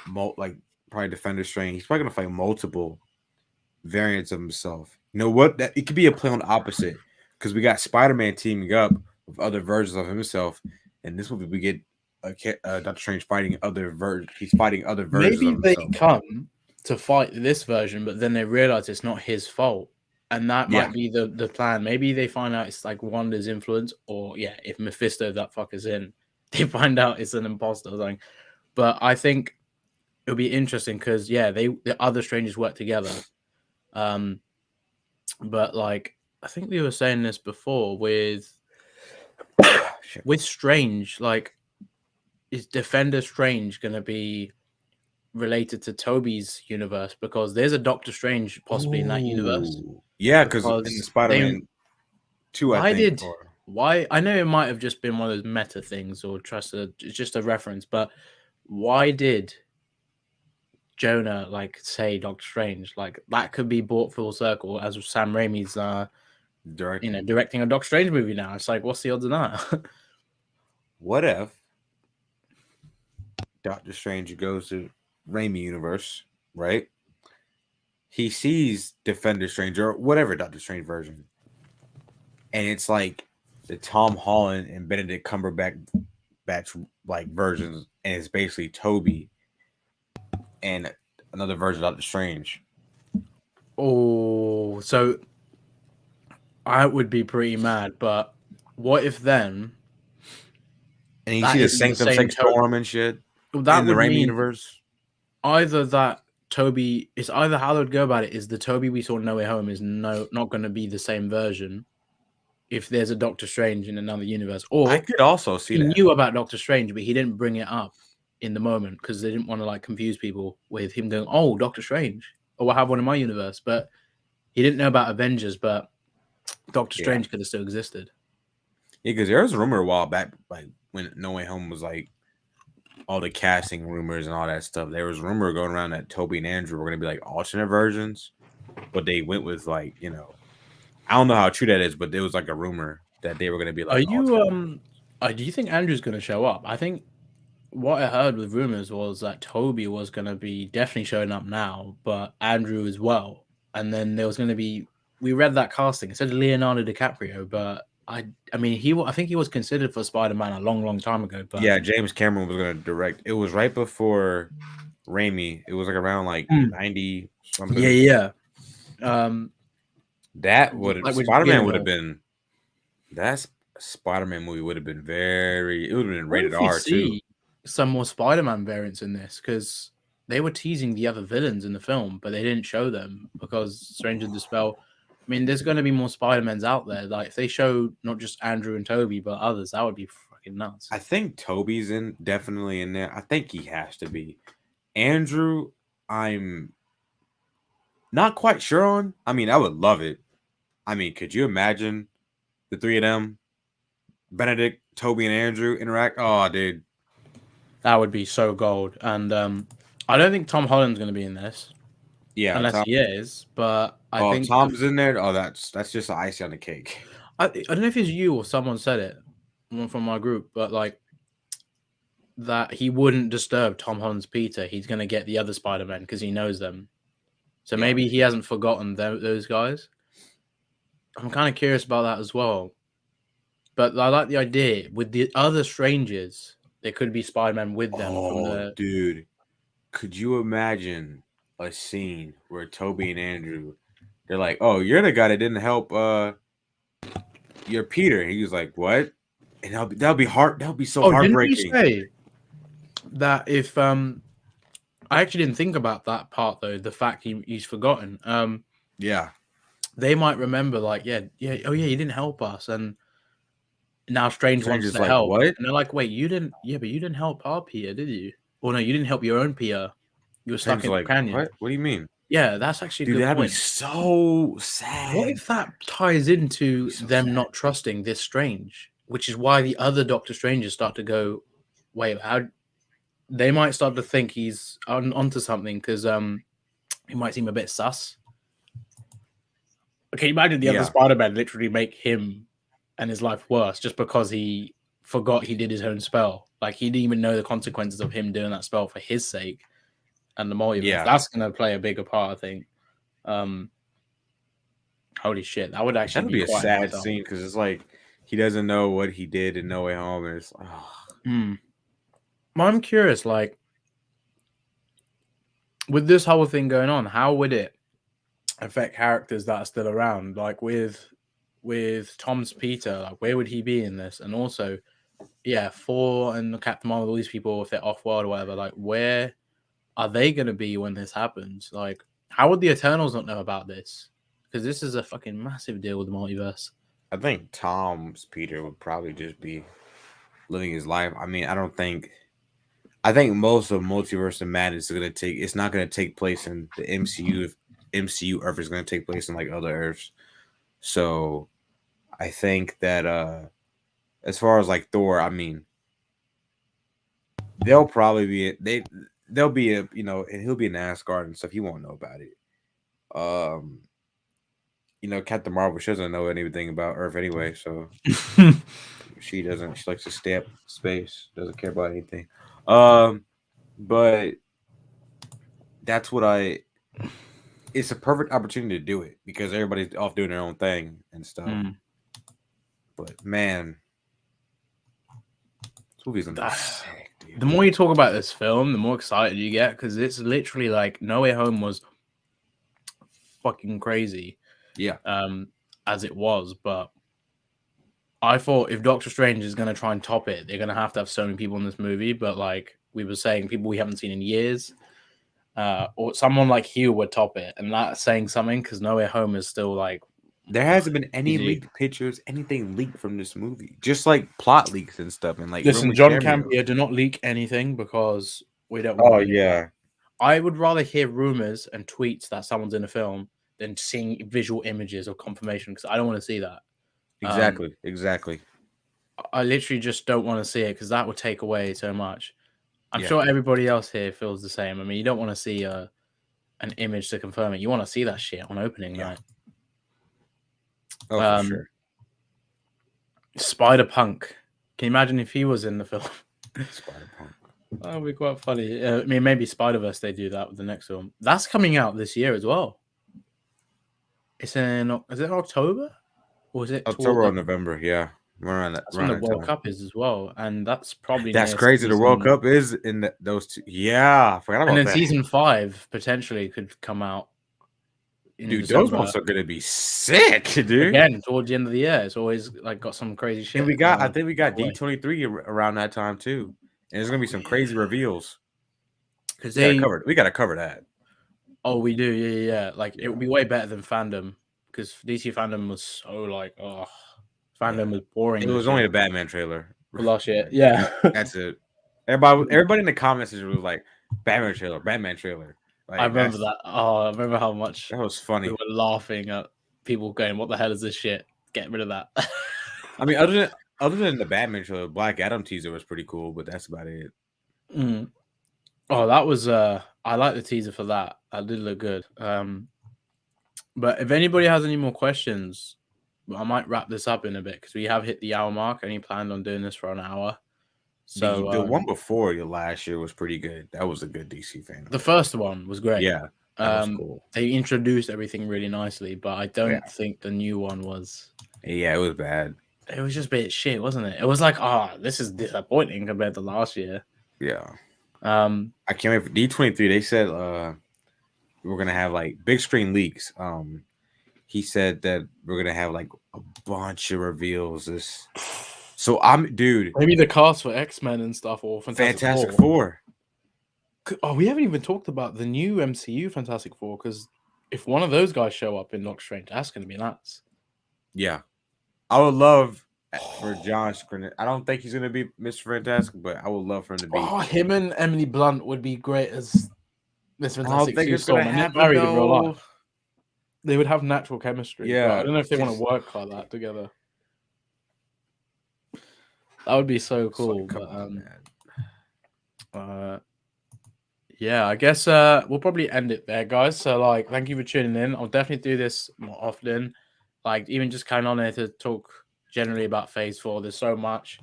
[SPEAKER 2] probably Defender Strange. He's probably gonna fight multiple variants of himself. You know what? That it could be a play on the opposite because we got Spider-Man teaming up with other versions of himself, and this movie we get Doctor Strange fighting other versions. He's fighting other versions
[SPEAKER 1] Maybe
[SPEAKER 2] of
[SPEAKER 1] they
[SPEAKER 2] himself.
[SPEAKER 1] come to fight this version, but then they realize it's not his fault. And that
[SPEAKER 2] Yeah.
[SPEAKER 1] might be the plan. Maybe they find out it's like Wanda's influence, or if Mephisto that fucker's in, they find out it's an imposter or something. But I think it'll be interesting because the other strangers work together. But like I think we were saying this before with Strange, like is Defender Strange gonna be related to Toby's universe, because there's a Doctor Strange possibly in that universe.
[SPEAKER 2] Yeah, because in the
[SPEAKER 1] Because
[SPEAKER 2] Spider-Man 2, I think.
[SPEAKER 1] why I know it might have just been one of those meta things or just a reference, but why did Jonah like say Doctor Strange? Like that could be brought full circle as Sam Raimi's directing a Doctor Strange movie now. It's like, what's the odds of that?
[SPEAKER 2] What if Doctor Strange goes to Raimi universe, right? He sees Defender Strange or whatever Doctor Strange version, and it's like the Tom Holland and Benedict Cumberbatch like versions, and it's basically Toby and another version of Doctor Strange.
[SPEAKER 1] Oh, so I would be pretty mad, but what if then?
[SPEAKER 2] And you see the Sanctum Sanctorum and shit
[SPEAKER 1] That
[SPEAKER 2] in the
[SPEAKER 1] would
[SPEAKER 2] Raimi
[SPEAKER 1] mean
[SPEAKER 2] universe.
[SPEAKER 1] either that Toby is either how they would go about it is the Toby we saw in No Way Home is not going to be the same version if there's a Doctor Strange in another universe, or
[SPEAKER 2] I could also see
[SPEAKER 1] he
[SPEAKER 2] that.
[SPEAKER 1] knew about Doctor Strange but he didn't bring it up in the moment because they didn't want to like confuse people with him going, oh, Doctor Strange, or I have one in my universe, but he didn't know about Avengers, but Doctor Strange could have still existed.
[SPEAKER 2] Yeah, because there was a rumor a while back, like when No Way Home was like all the casting rumors and all that stuff. There was a rumor going around that Toby and Andrew were going to be like alternate versions, but they went with like, I don't know how true that is, but there was like a rumor that they were going to be like.
[SPEAKER 1] Do you think Andrew's going to show up? I think what I heard with rumors was that Toby was going to be definitely showing up now, but Andrew as well. And then there was going to be, we read that casting. It said Leonardo DiCaprio, but I think he was considered for Spider-Man a long, long time ago. But
[SPEAKER 2] Yeah, James Cameron was going to direct. It was right before Raimi. It was like around like 90 something.
[SPEAKER 1] Yeah.
[SPEAKER 2] That Spider-Man would have been. That Spider-Man movie would have been it would have been rated R too.
[SPEAKER 1] Some more Spider-Man variants in this, because they were teasing the other villains in the film, but they didn't show them because Stranger Dispel. I mean, there's going to be more Spider-Mans out there. Like if they show not just Andrew and Toby, but others, that would be fucking nuts.
[SPEAKER 2] I think Toby's definitely in there. I think he has to be. Andrew, I'm not quite sure on. I mean, I would love it. I mean, could you imagine the three of them, Benedict, Toby, and Andrew interact? Oh, dude.
[SPEAKER 1] That would be so gold. And I don't think Tom Holland's going to be in this.
[SPEAKER 2] Yeah.
[SPEAKER 1] Unless he is. But I think
[SPEAKER 2] Tom's in there. Oh, that's just icing on the cake.
[SPEAKER 1] I don't know if it's you or someone said it, one from my group, but like that he wouldn't disturb Tom Holland's Peter. He's going to get the other Spider-Man because he knows them. So
[SPEAKER 2] Yeah.
[SPEAKER 1] maybe he hasn't forgotten those guys. I'm kind of curious about that as well. But I like the idea with the other strangers. There could be Spider-Man with them from
[SPEAKER 2] Oh,
[SPEAKER 1] the.
[SPEAKER 2] dude, could you imagine a scene where Toby and Andrew, they're like, "Oh, you're the guy that didn't help your Peter." He was like, "What?" And that'll be hard. That'll be so
[SPEAKER 1] Oh, didn't you
[SPEAKER 2] heartbreaking.
[SPEAKER 1] say that if I actually didn't think about that part though. The fact he's forgotten.
[SPEAKER 2] Yeah.
[SPEAKER 1] They might remember like, yeah, oh yeah, you didn't help us, and now Strange wants
[SPEAKER 2] Stranger's
[SPEAKER 1] to
[SPEAKER 2] like,
[SPEAKER 1] help,
[SPEAKER 2] "What?"
[SPEAKER 1] and they're like, wait, you didn't, yeah, but you didn't help our Peter, did you? Or no, you didn't help your own Peter. You were stuck
[SPEAKER 2] Stranger's
[SPEAKER 1] in the
[SPEAKER 2] like,
[SPEAKER 1] canyon.
[SPEAKER 2] "What? What do you mean?"
[SPEAKER 1] Yeah, that's actually a
[SPEAKER 2] Dude,
[SPEAKER 1] good
[SPEAKER 2] that'd be
[SPEAKER 1] point.
[SPEAKER 2] so
[SPEAKER 1] What
[SPEAKER 2] sad.
[SPEAKER 1] if that ties into
[SPEAKER 2] So
[SPEAKER 1] them
[SPEAKER 2] sad.
[SPEAKER 1] not trusting this Strange, which is why the other Doctor Strangers start to go, wait, how? They might start to think he's onto something because he might seem a bit sus. Okay, imagine the other
[SPEAKER 2] Yeah.
[SPEAKER 1] Spider-Man literally make him and his life worse just because he forgot he did his own spell. Like he didn't even know the consequences of him doing that spell for his sake and the multiverse.
[SPEAKER 2] Yeah.
[SPEAKER 1] That's gonna play a bigger part, I think. Um, holy shit, that would actually
[SPEAKER 2] That'll
[SPEAKER 1] be
[SPEAKER 2] be a
[SPEAKER 1] quite
[SPEAKER 2] sad
[SPEAKER 1] fucked up.
[SPEAKER 2] scene because it's like he doesn't know what he did in No Way Home, and it's
[SPEAKER 1] Well, I'm curious, like with this whole thing going on, how would it affect characters that are still around? Like with Tom's Peter, like where would he be in this? And also, yeah, Thor and Captain Marvel, all these people, if they're off world or whatever, like where are they going to be when this happens? Like, how would the Eternals not know about this? Because this is a fucking massive deal with the multiverse.
[SPEAKER 2] I think Tom's Peter would probably just be living his life. I mean, I think most of Multiverse of Madness is gonna take. It's not gonna take place in the MCU. If MCU Earth is gonna take place in like other Earths. So I think that as far as like Thor, I mean, they'll probably be they'll be a and he'll be in Asgard and stuff. He won't know about it. Um, Captain Marvel, she doesn't know anything about Earth anyway, so she doesn't. She likes to stay up space. Doesn't care about anything. But that's what I. It's a perfect opportunity to do it because everybody's off doing their own thing and stuff. But man, this movie's gonna be sick, dude.
[SPEAKER 1] The more you talk about this film, the more excited you get because it's literally like No Way Home was fucking crazy.
[SPEAKER 2] Yeah.
[SPEAKER 1] As it was, but I thought if Doctor Strange is going to try and top it, they're going to have so many people in this movie. But like we were saying, people we haven't seen in years, or someone like Hugh would top it, and that's saying something because No Way Home is still like
[SPEAKER 2] There hasn't been any
[SPEAKER 1] easy.
[SPEAKER 2] leaked pictures, anything leaked from this movie, just like plot leaks and stuff. And like,
[SPEAKER 1] Listen, John Campea, do not leak anything because we don't want.
[SPEAKER 2] Oh yeah,
[SPEAKER 1] I would rather hear rumors and tweets that someone's in a film than seeing visual images or confirmation because I don't want to see that.
[SPEAKER 2] exactly.
[SPEAKER 1] I literally just don't want to see it because that would take away so much. I'm
[SPEAKER 2] Yeah.
[SPEAKER 1] sure everybody else here feels the same. I mean, you don't want to see an image to confirm it. You want to see that shit on opening night.
[SPEAKER 2] Oh, for sure.
[SPEAKER 1] Spider-Punk. Can you imagine if he was in the film?
[SPEAKER 2] Spider-Punk.
[SPEAKER 1] That would be quite funny. I mean, maybe Spider-Verse, they do that with the next film. That's coming out this year as well. Is it October? Or is it
[SPEAKER 2] October or November? Yeah. Around that.
[SPEAKER 1] That's when the World Cup is as well. And that's probably
[SPEAKER 2] That's crazy. The World Cup is in those two. Yeah. I forgot about that.
[SPEAKER 1] And then season 5 potentially could come out.
[SPEAKER 2] Dude, those ones are gonna be sick, dude.
[SPEAKER 1] Again, towards the end of the year, it's always like got some crazy shit.
[SPEAKER 2] And I think we got D23 around that time too, and there's gonna be some crazy reveals.
[SPEAKER 1] Because
[SPEAKER 2] we gotta cover that.
[SPEAKER 1] Oh, we do, yeah. Like it would be way better than Fandom because DC Fandom was so like, Fandom was boring.
[SPEAKER 2] It was only the Batman trailer
[SPEAKER 1] last year. Yeah,
[SPEAKER 2] that's it. Everybody in the comments was like, Batman trailer. Like,
[SPEAKER 1] I remember that. Oh, I remember how much
[SPEAKER 2] that was funny.
[SPEAKER 1] We were laughing at people going, "What the hell is this shit? Get rid of that."
[SPEAKER 2] I mean, other than the Batman trailer, Black Adam teaser was pretty cool, but that's about it.
[SPEAKER 1] Oh, that was I like the teaser for that. That did look good. But if anybody has any more questions, I might wrap this up in a bit because we have hit the hour mark. I only planned on doing this for an hour. So
[SPEAKER 2] the one before your last year was pretty good. That was a good DC fan.
[SPEAKER 1] The first one was great.
[SPEAKER 2] Yeah. That was cool.
[SPEAKER 1] They introduced everything really nicely, but I don't think the new one was.
[SPEAKER 2] Yeah, it was bad.
[SPEAKER 1] It was just a bit shit, wasn't it? It was like, this is disappointing compared to last year.
[SPEAKER 2] Yeah.
[SPEAKER 1] I
[SPEAKER 2] can't wait for D23. They said we're gonna have like big screen leaks. He said that we're gonna have like a bunch of reveals. So dude.
[SPEAKER 1] Maybe the cast for X-Men and stuff or
[SPEAKER 2] Fantastic Four.
[SPEAKER 1] Oh, we haven't even talked about the new MCU Fantastic Four, because if one of those guys show up in Doctor Strange, that's gonna be nuts.
[SPEAKER 2] Yeah, I would love for John Screen. I don't think he's gonna be Mr. Fantastic, but I would love for him to be.
[SPEAKER 1] Oh, him and Emily Blunt would be great as Mr. Fantastic.
[SPEAKER 2] I don't think it's gonna happen though.
[SPEAKER 1] They would have natural chemistry.
[SPEAKER 2] Yeah,
[SPEAKER 1] I don't know if they want to work like that together. That would be so cool. Yeah, I guess we'll probably end it there, guys. So, like, thank you for tuning in. I'll definitely do this more often. Like, even just kind of on here to talk generally about Phase 4. There's so much.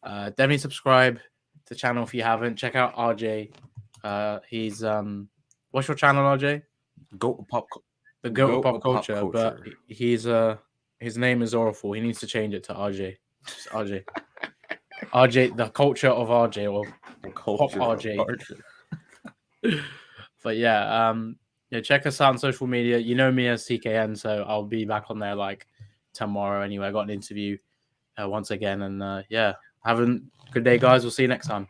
[SPEAKER 1] Definitely subscribe to the channel if you haven't. Check out RJ. He's what's your channel, RJ?
[SPEAKER 2] Goat Pop
[SPEAKER 1] Culture. But he's his name is awful. He needs to change it to RJ. Just RJ. RJ, the culture of RJ, or Pop RJ. But yeah, check us out on social media. You know me as TKN, so I'll be back on there like tomorrow anyway. I got an interview once again, and have a good day, guys. We'll see you next time.